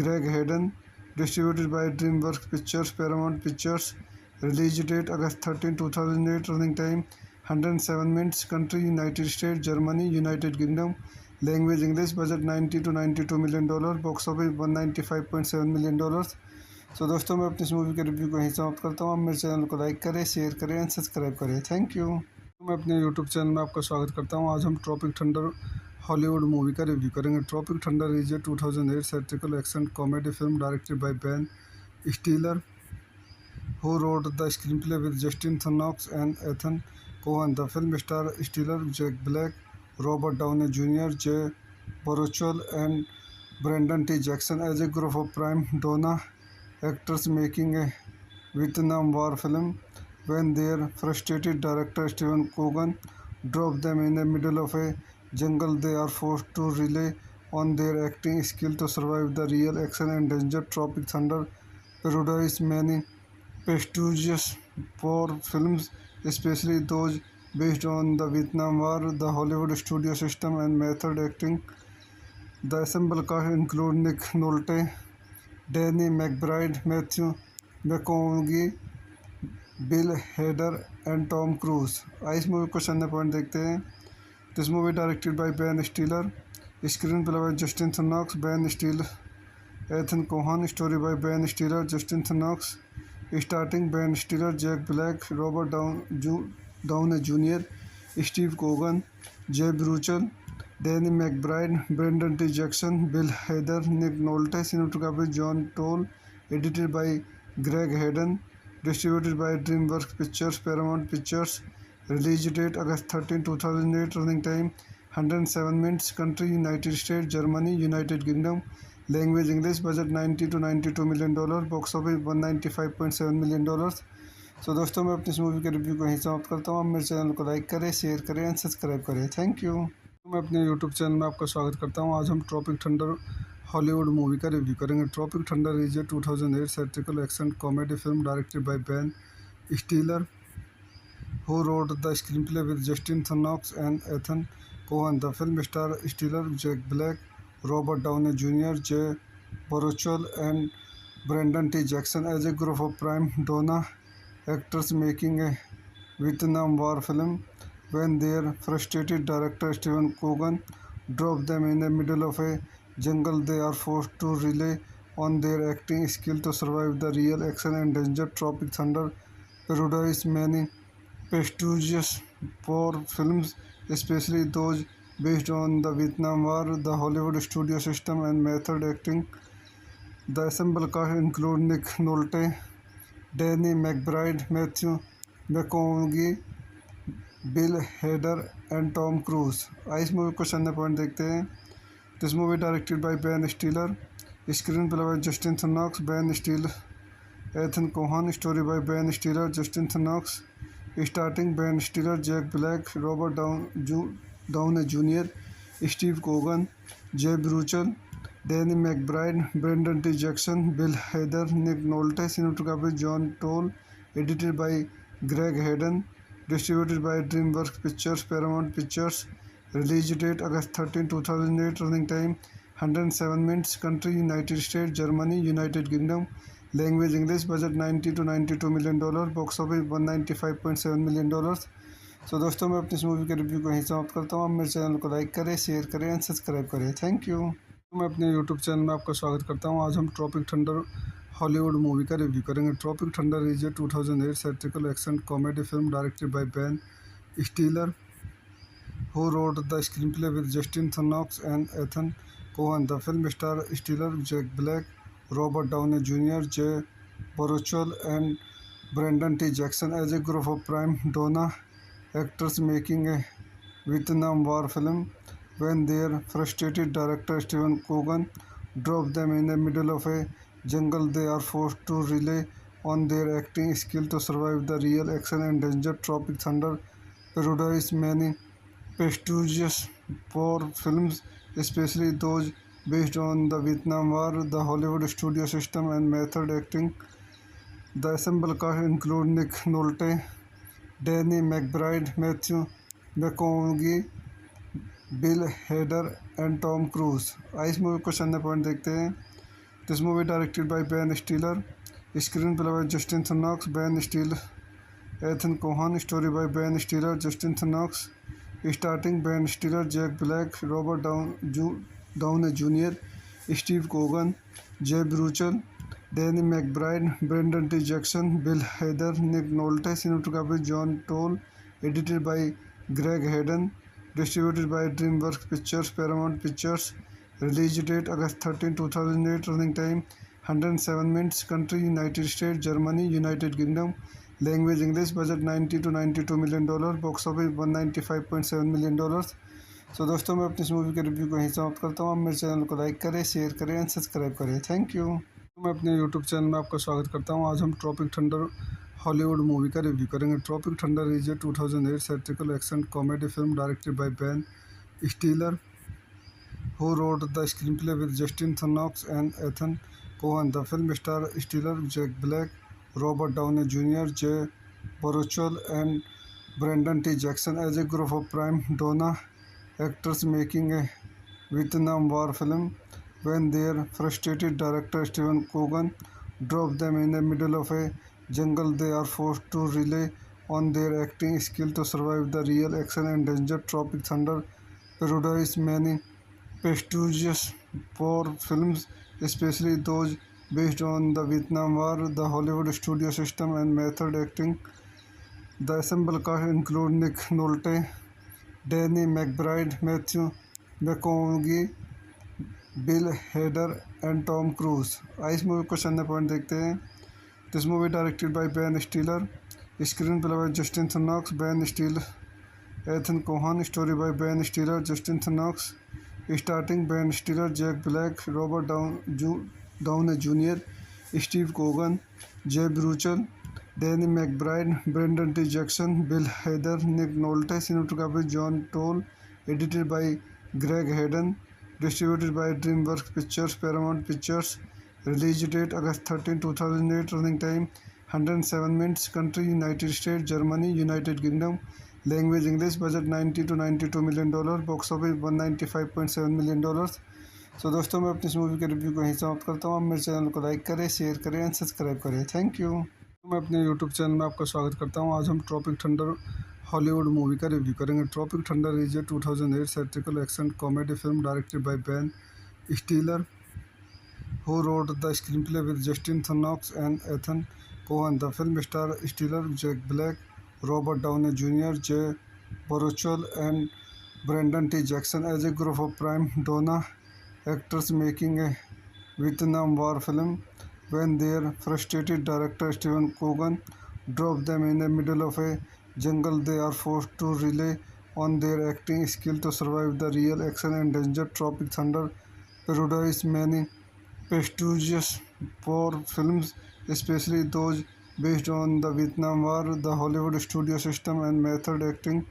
Greg Hayden, distributed by DreamWorks Pictures, Paramount Pictures, release date August 13, 2008, running time 107 minutes, country United States, Germany, United Kingdom, language English, budget 90 to 92 million dollar, box office 195.7 million dollars. So दोस्तों मैं अपनी इस movie के review को यहीं समाप्त करता हूँ। आप मेरे चैनल को लाइक करें, शेयर करें एंड सब्सक्राइब करें। Thank you. मैं अपने यूट्यूब चैनल में आपका स्वागत करता हूँ। आज हम ट्रॉपिक थंडर हॉलीवुड मूवी का रिव्यू करेंगे। Tropic Thunder is a 2008 satirical action comedy film directed by Ben Stiller, who wrote the screenplay with Justin Knox and Ethan Cohen. The film stars Stiller, Jack Black, Robert Downey Jr., Jay Baruchel, and Brendan T. Jackson as a group of prime donor actors making a Vietnam War film. When their frustrated director Steven Coogan drops them in the middle of a jungle, they are forced to rely on their acting skill to survive the real action and danger. Tropic Thunder parodies many prestigious war films, especially those based on the Vietnam War. The Hollywood studio system and method acting. The ensemble cast include Nick Nolte, Danny McBride, Matthew McConaughey, Bill Hader and Tom Cruise. आइए इस movie को question point देखते हैं। This movie directed by Ben Stiller, screenplay by Justin Theroux, Ben Stiller, Ethan Kohn, story by Ben Stiller, Justin Theroux, starting Ben Stiller, Jack Black, Robert Downey Junior, Steve Coogan, Jay Baruchel, Danny McBride, Brendon T Jackson, Bill Hader, Nick Nolte, cinematography John Toll, edited by Greg Hayden, distributed by DreamWorks Pictures, Paramount Pictures. Release date August 13, 2008. Running time 107 minutes. Country United States, Germany, United Kingdom. Language English. Budget 90 to 92 million dollars. Box office 195.7 million dollars. So दोस्तों मैं अपनी इस movie के review को यहीं समाप्त करता हूँ। आप मेरे चैनल को लाइक करें, शेयर करें एंड सब्सक्राइब करें। Thank you. मैं अपने यूट्यूब चैनल में आपका स्वागत करता हूँ। आज हम ट्रॉपिक थंडर हॉलीवुड मूवी का रिव्यू करेंगे। Tropic Thunder is a 2008 satirical action comedy film directed by Ben Stiller, who wrote the screenplay with Justin Thonox and Ethan Cohen. The film stars Stiller, Jack Black, Robert Downey Jr., Jay Baruchel, and Brendan T. Jackson as a group of prime donor actors making a Vietnam War film. When their frustrated director Steven Coogan drops them in the middle of a jungle, they are forced to rely on their acting skill to survive the real action and danger. Tropic Thunder parodies many prestigious war films, especially those based on the Vietnam War. The Hollywood studio system and method acting. The ensemble cast include Nick Nolte, Danny McBride, Matthew McConaughey, Bill Hader and Tom Cruise. आइए इस movie को question point देखते हैं। This movie directed by Ben Stiller, screenplay by Justin Theroux, Ben Stiller, Ethan Kohn, story by Ben Stiller, Justin Theroux, starting Ben Stiller, Jack Black, Robert Downey Junior, Steve Coogan, Jay Baruchel, Danny McBride, Brendon T Jackson, Bill Hader, Nick Nolte, cinematography John Toll, edited by Greg Hayden, distributed by DreamWorks Pictures, Paramount Pictures. Release date August 13, 2008. Running time 107 minutes. Country United States, Germany, United Kingdom. Language English. Budget 90 to 92 million dollars. Box office 195.7 million dollars. So दोस्तों मैं अपनी इस movie के review को यहीं समाप्त करता हूँ। आप मेरे चैनल को लाइक करें, शेयर करें एंड सब्सक्राइब करें। Thank you. मैं अपने यूट्यूब चैनल में आपका स्वागत करता हूँ। आज हम ट्रॉपिक थंडर हॉलीवुड मूवी का रिव्यू करेंगे। Tropic Thunder is a 2008 satirical action comedy film directed by Ben Stiller, who wrote the screenplay with Justin Thonox and Ethan Cohen. The film stars Stiller, Jack Black, Robert Downey Jr., Jay Baruchel, and Brendan T. Jackson as a group of prime donor actors making a Vietnam War film. When their frustrated director Steven Coogan drops them in the middle of a jungle, they are forced to rely on their acting skill to survive the real action and danger. Tropic Thunder parodies many prestigious war films, especially those based on the Vietnam War. The Hollywood studio system and method acting. The ensemble cast include Nick Nolte, Danny McBride, Matthew McConaughey, Bill Hader and Tom Cruise. आइए इस movie को question point देखते हैं। This movie directed by Ben Stiller, screenplay by Justin Theroux, Ben Stiller, Ethan Kohn, story by Ben Stiller, Justin Theroux, starting Ben Stiller, Jack Black, Robert Downey Junior, Steve Coogan, Jay Baruchel, Danny McBride, Brendon T Jackson, Bill Hader, Nick Nolte, cinematography John Toll, edited by Greg Hayden, distributed by DreamWorks Pictures, Paramount Pictures. Release date August 13, 2008. Running time 107 minutes. Country United States, Germany, United Kingdom. Language English. Budget 90 to 92 million dollars. Box office 195.7 million dollars. So दोस्तों मैं अपनी इस movie के review को यहीं समाप्त करता हूँ। आप मेरे चैनल को लाइक करें, शेयर करें एंड सब्सक्राइब करें। Thank you. मैं अपने यूट्यूब चैनल में आपका स्वागत करता हूँ। आज हम ट्रॉपिक थंडर हॉलीवुड मूवी का रिव्यू करेंगे। Tropic Thunder is a 2008 satirical action comedy film directed by Ben Stiller, who wrote the screenplay with Justin Knox and Ethan Cohen. The film stars stellar Jack Black, Robert Downey Jr., Jay Baruchel, and Brendan T. Jackson as a group of prime donor actors making a Vietnam War film. When their frustrated director Stephen Coogan drops them in the middle of a jungle, they are forced to rely on their acting skill to survive the real action and danger. Tropic Thunder parodies many prestigious war films, especially those based on the Vietnam War, the Hollywood studio system, and method acting. The ensemble cast includes Nick Nolte, Danny McBride, Matthew McConaughey, Bill Hader and Tom Cruise. आइए इस movie को question point देखते हैं। This movie directed by Ben Stiller, screenplay by Justin Theroux, Ben Stiller, Ethan Kohn, story by Ben Stiller, Justin Theroux, starting Ben Stiller, Jack Black, Robert Downey Junior, Steve Coogan, Jay Baruchel, Danny McBride, Brendon T Jackson, Bill Hader, Nick Nolte, cinematography John Toll, edited by Greg Hayden, distributed by DreamWorks Pictures, Paramount Pictures. Release date August 13, 2008. Running time 107 minutes. Country United States, Germany, United Kingdom. Language English. Budget 90 to 92 million dollars. Box office 195.7 million dollars. सो दोस्तों मैं अपनी इस movie के review को यहीं समाप्त करता हूँ। आप मेरे चैनल को लाइक करें, शेयर करें एंड सब्सक्राइब करें। Thank you. मैं अपने यूट्यूब चैनल में आपका स्वागत करता हूँ। आज हम ट्रॉपिक थंडर हॉलीवुड मूवी का रिव्यू करेंगे। Tropic Thunder is a 2008 satirical action comedy film directed by Ben Stiller, who wrote the screenplay with Justin Knox and Ethan Cohen. The film stars stellar Jack Black, Robert Downey Jr., Jay Baruchel, and Brendan T. Jackson as a group of prime donor actors making a Vietnam War film. When their frustrated director Stephen Coogan drops them in the middle of a jungle, they are forced to rely on their acting skill to survive the real action and danger. Tropic Thunder parodies many prestigious war films, especially those based on the Vietnam War, the Hollywood studio system, and method acting.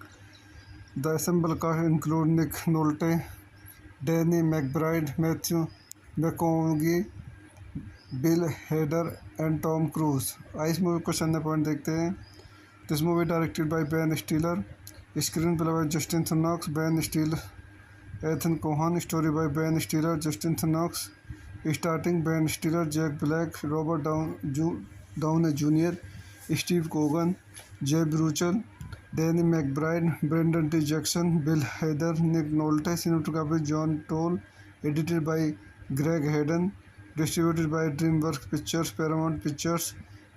The ensemble cast includes Nick Nolte, Danny McBride, Matthew McConaughey, Bill Hader and Tom Cruise. आइए इस movie को question point देखते हैं। This movie directed by Ben Stiller, screenplay by Justin Theroux, Ben Stiller, Ethan Kohn, story by Ben Stiller, Justin Theroux, starting Ben Stiller, Jack Black, Robert Downey Junior, Steve Coogan, Jay Baruchel, Danny McBride, Brendon T Jackson, Bill Hader, Nick Nolte, cinematography John Toll, edited by Greg Hayden, distributed by DreamWorks Pictures, Paramount Pictures.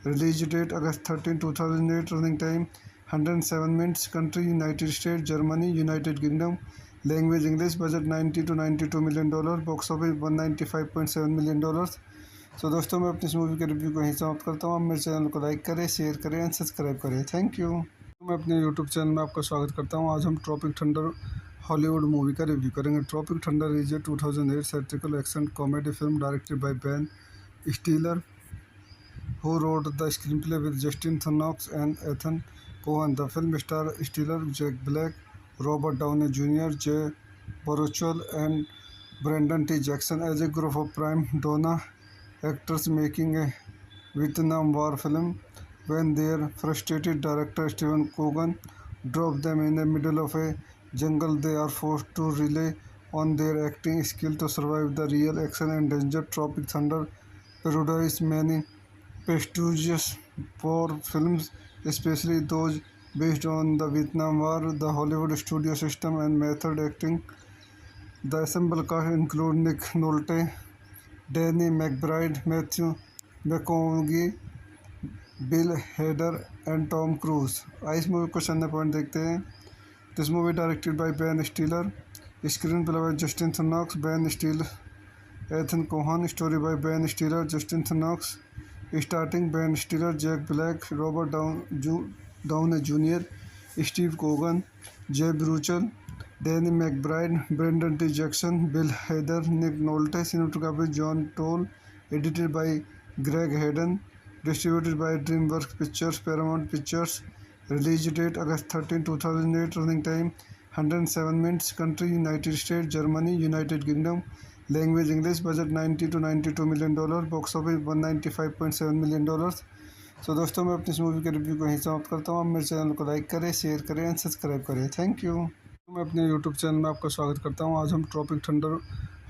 Release date August 13, 2008. Running time 107 minutes. Country United States, Germany, United Kingdom. Language English. Budget 90 to 92 million dollars. Box office 195.7 million dollars. सो दोस्तों मैं अपनी इस movie के review को यहीं समाप्त करता हूँ। आप मेरे चैनल को लाइक करें, शेयर करें एंड सब्सक्राइब करें। Thank you. मैं अपने यूट्यूब चैनल में आपका स्वागत करता हूँ। आज हम ट्रॉपिक थंडर हॉलीवुड मूवी का रिव्यू करेंगे। Tropic Thunder is a 2008 satirical action comedy film directed by Ben Stiller, who wrote the screenplay with Justin Knox and Ethan Cohen. The film stars stellar Jack Black, Robert Downey Jr., Jay Baruchel, and Brendan T. Jackson as a group of prime donor actors making a Vietnam War film. When their frustrated director Stephen Coogan drops them in the middle of a jungle, they are forced to rely on their acting skill to survive the real action and danger. Tropic Thunder parodies many prestigious war films, especially those based on the Vietnam War, the Hollywood studio system, and method acting. The ensemble cast includes Nick Nolte, Danny McBride, Matthew McConaughey, Bill Hader and Tom Cruise. आइए इस movie को question point देखते हैं। This movie directed by Ben Stiller, screenplay by Justin Theroux, Ben Stiller, Ethan Kohn, story by Ben Stiller, Justin Theroux, starting Ben Stiller, Jack Black, Robert Downey Junior, Steve Coogan, Jay Baruchel, Danny McBride, Brendon T Jackson, Bill Hader, Nick Nolte, cinematography John Toll, edited by Greg Hayden, distributed by DreamWorks Pictures, Paramount Pictures. Release date August 13, 2008. Running time 107 minutes. Country United States, Germany, United Kingdom. Language English. Budget 90 to 92 million dollar. Box office 195.7 million dollars. सो दोस्तों, मैं अपनी इस movie के review को यहीं समाप्त करता हूँ। आप मेरे चैनल को लाइक करें, शेयर करें एंड सब्सक्राइब करें। Thank you. मैं अपने यूट्यूब चैनल में आपका स्वागत करता हूँ। आज हम ट्रॉपिक थंडर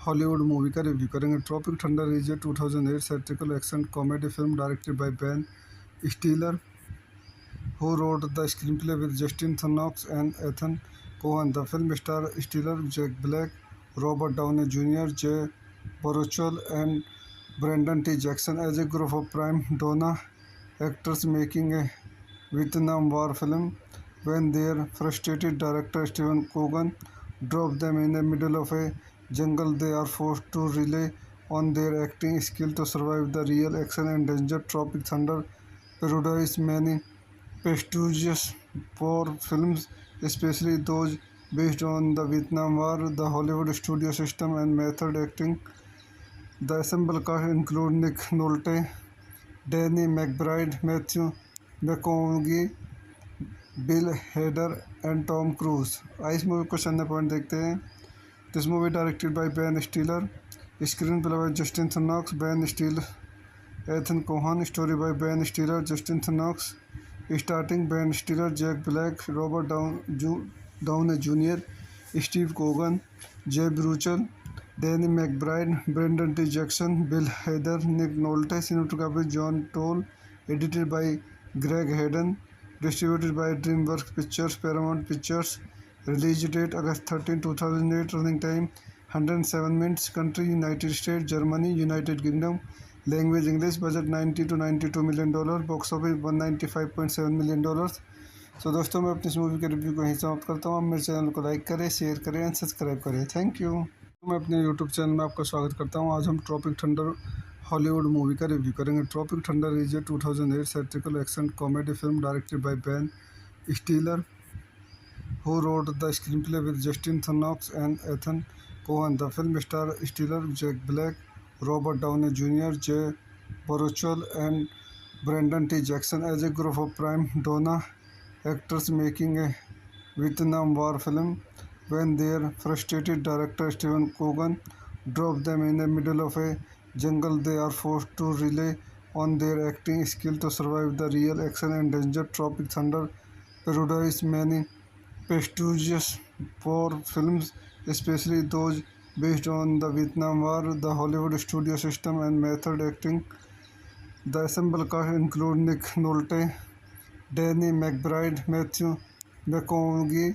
हॉलीवुड मूवी का रिव्यू करेंगे। Tropic Thunder is a 2008 satirical action comedy film directed by Ben Stiller, who wrote the screenplay with Justin Knox and Ethan Cohen. The film star Stiller, Jack Black, Robert Downey Jr., Jay Baruchel, and Brendan T. Jackson as a group of prime donna actors making a Vietnam War film. When their frustrated director Steven Cogan drops them in the middle of a jungle, they are forced to rely on their acting skill to survive the real action and danger. Tropic Thunder parodies many prestigious war films, especially those based on the Vietnam War, the Hollywood studio system, and method acting. The ensemble cast includes Nick Nolte, Danny McBride, Matthew McConaughey, Bill Hader and Tom Cruise. इस movie को चंद point देखते हैं। This movie directed by Ben Stiller, screenplay by Justin Theroux, Ben Stiller, Ethan Kohn, story by Ben Stiller, Justin Theroux, starting Ben Stiller, Jack Black, Robert Downey Junior, Steve Coogan, Jay Baruchel, Danny McBride, Brendon T Jackson, Bill Hader, Nick Nolte. Cinematography John Toll, edited by Greg Hayden, distributed by DreamWorks Pictures, Paramount Pictures. Release date August 13, 2008. Running time 107 minutes. Country United States, Germany, United Kingdom. Language English. Budget 90 to 92 million dollar. Box office 195.7 million dollars. सो दोस्तों, मैं अपनी इस movie के review को यहीं समाप्त करता हूँ। आप मेरे चैनल को लाइक करें, शेयर करें एंड सब्सक्राइब करें। Thank you. मैं अपने यूट्यूब चैनल में आपका स्वागत करता हूँ। आज हम ट्रॉपिक थंडर हॉलीवुड मूवी का रिव्यू करेंगे। Tropic Thunder is a 2008 satirical action comedy film directed by Ben Stiller, who wrote the screenplay with Justin Knox and Ethan Cohen. The film star Stiller, Jack Black, Robert Downey Jr., Jay Baruchel, and Brendan T. Jackson as a group of prime donna actors making a Vietnam War film. When their frustrated director Steven Cogan drops them in the middle of a jungle, they are forced to rely on their acting skill to survive the real action and danger. Tropic Thunder parodies many prestigious war films, especially those based on the Vietnam War, the Hollywood studio system, and method acting. The ensemble cast includes Nick Nolte, Danny McBride, Matthew McConaughey,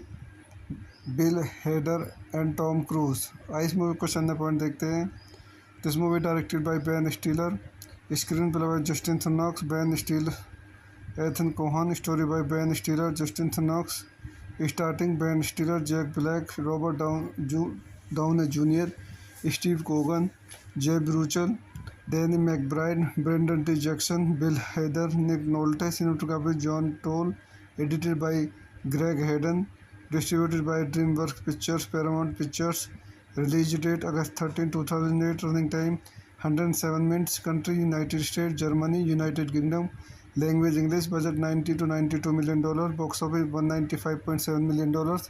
Bill Hader and Tom Cruise. इस movie को चंद point देखते हैं। This movie directed by Ben Stiller, screenplay by Justin Theroux, Ben Stiller, Ethan Kohn, story by Ben Stiller, Justin Theroux, starting Ben Stiller, Jack Black, Robert Downey Junior, Steve Coogan, Jay Baruchel, Danny McBride, Brendon T Jackson, Bill Hader, Nick Nolte. Cinematography John Toll, edited by Greg Hayden, distributed by DreamWorks Pictures, Paramount Pictures. Release date August 13, 2008. Running time 107 minutes. Country United States, Germany, United Kingdom. Language English. Budget 90 to 92 million dollar. Box office 195.7 million dollars.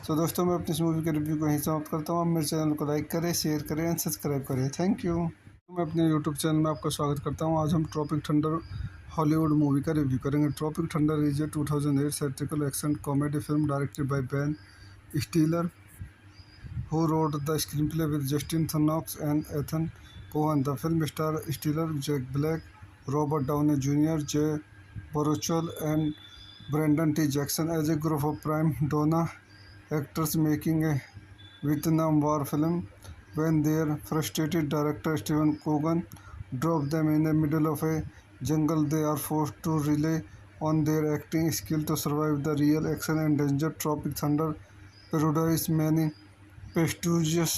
सो दोस्तों, मैं अपनी इस movie के review को यहीं समाप्त करता हूँ। आप मेरे चैनल को लाइक करें, शेयर करें एंड सब्सक्राइब करें। Thank you. मैं अपने यूट्यूब चैनल में आपका स्वागत करता हूँ। आज हम ट्रॉपिक थंडर हॉलीवुड मूवी का रिव्यू करेंगे। Tropic Thunder is a 2008 satirical action comedy film directed by Ben Stiller, who wrote the screenplay with Justin Knox and Ethan Cohen. The film star Stiller, Jack Black, Robert Downey Jr., Jay Baruchel, and Brendan T. Jackson as a group of prime donna actors making a Vietnam War film. When their frustrated director Steven Cogan drops them in the middle of a jungle, they are forced to rely on their acting skill to survive the real action and danger. Tropic Thunder parodies many prestigious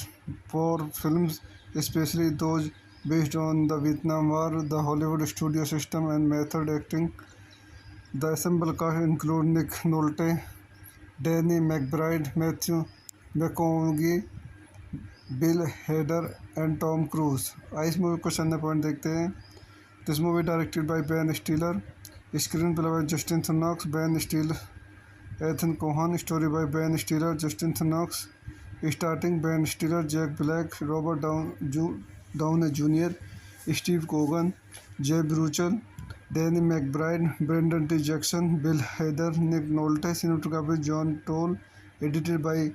war films, especially those based on the Vietnam War, the Hollywood studio system, and method acting. The ensemble cast includes Nick Nolte, Danny McBride, Matthew McConaughey, Bill Hader and Tom Cruise. इस movie को चंद point देखते हैं। This movie directed by Ben Stiller, screenplay by Justin Theroux, Ben Stiller, Ethan Kohn, story by Ben Stiller, Justin Theroux, starting Ben Stiller, Jack Black, Robert Downey Junior, Steve Coogan, Jay Baruchel, Danny McBride, Brendon T Jackson, Bill Hader, Nick Nolte, cinematography John Toll, edited by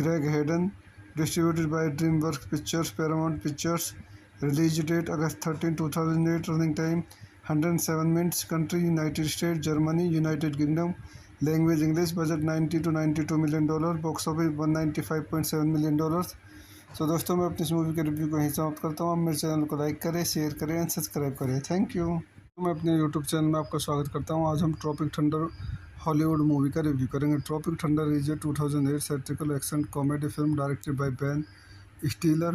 Greg Hayden, distributed by DreamWorks Pictures, Paramount Pictures. Release date August 13, 2008. Running time 107 minutes. Country United States, Germany, United Kingdom. Language English. Budget 90 to 92 million dollar. Box office 195.7 million dollars. सो दोस्तों, मैं अपनी इस movie के review को यहीं समाप्त करता हूँ। आप मेरे चैनल को लाइक करें, शेयर करें एंड सब्सक्राइब करें। Thank you. मैं अपने यूट्यूब चैनल में आपका स्वागत करता हूँ। आज हम ट्रॉपिक थंडर हॉलीवुड मूवी का रिव्यू करेंगे। Tropic Thunder is a 2008 satirical action comedy film directed by Ben Stiller,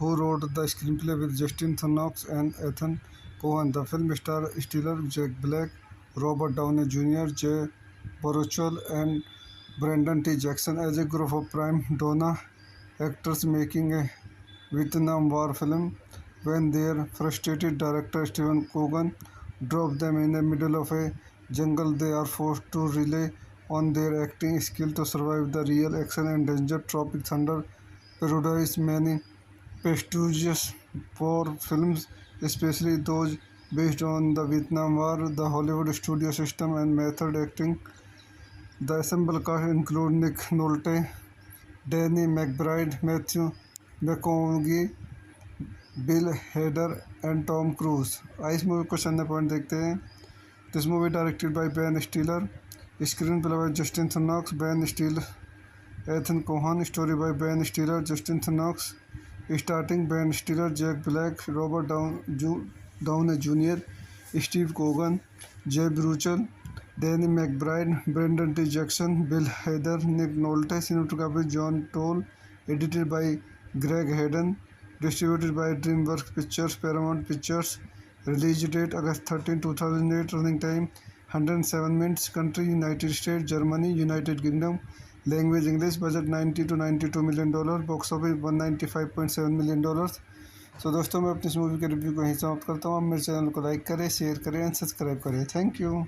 who wrote the screenplay with Justin Knox and Ethan Cohen. The film stars Stiller, Jack Black, Robert Downey Jr., Jay Baruchel, and Brendan T. Jackson as a group of prime donor actors making a Vietnam War film. When their frustrated director Steven Coogan drops them in the middle of a jungle, they are forced to rely on their acting skill to survive the real action and danger. Tropic Thunder parodies many prestigious war films, especially those based on the Vietnam War, the Hollywood studio system, and method acting. The ensemble cast includes Nick Nolte, Danny McBride, Matthew McConaughey, Bill Hader and Tom Cruise. इस movie को सन्ने point देखते हैं। This movie directed by Ben Stiller, screenplay by Justin Theroux, Ben Stiller, Ethan Kohn, story by Ben Stiller, Justin Theroux, starting Ben Stiller, Jack Black, Robert Downey Junior, Steve Coogan, Jay Baruchel, Danny McBride, Brendon T Jackson, Bill Hader, Nick Nolte, cinematography John Toll, edited by Greg Hayden, distributed by DreamWorks Pictures, Paramount Pictures. Release date August 13, 2008. Running time 107 minutes. Country United States, Germany, United Kingdom. Language English. Budget 90 to 92 million dollar. Box office 195.7 million dollars. सो दोस्तों, मैं अपनी इस movie के review को यहीं समाप्त करता हूँ। आप मेरे चैनल को लाइक करें, शेयर करें एंड सब्सक्राइब करें। Thank you.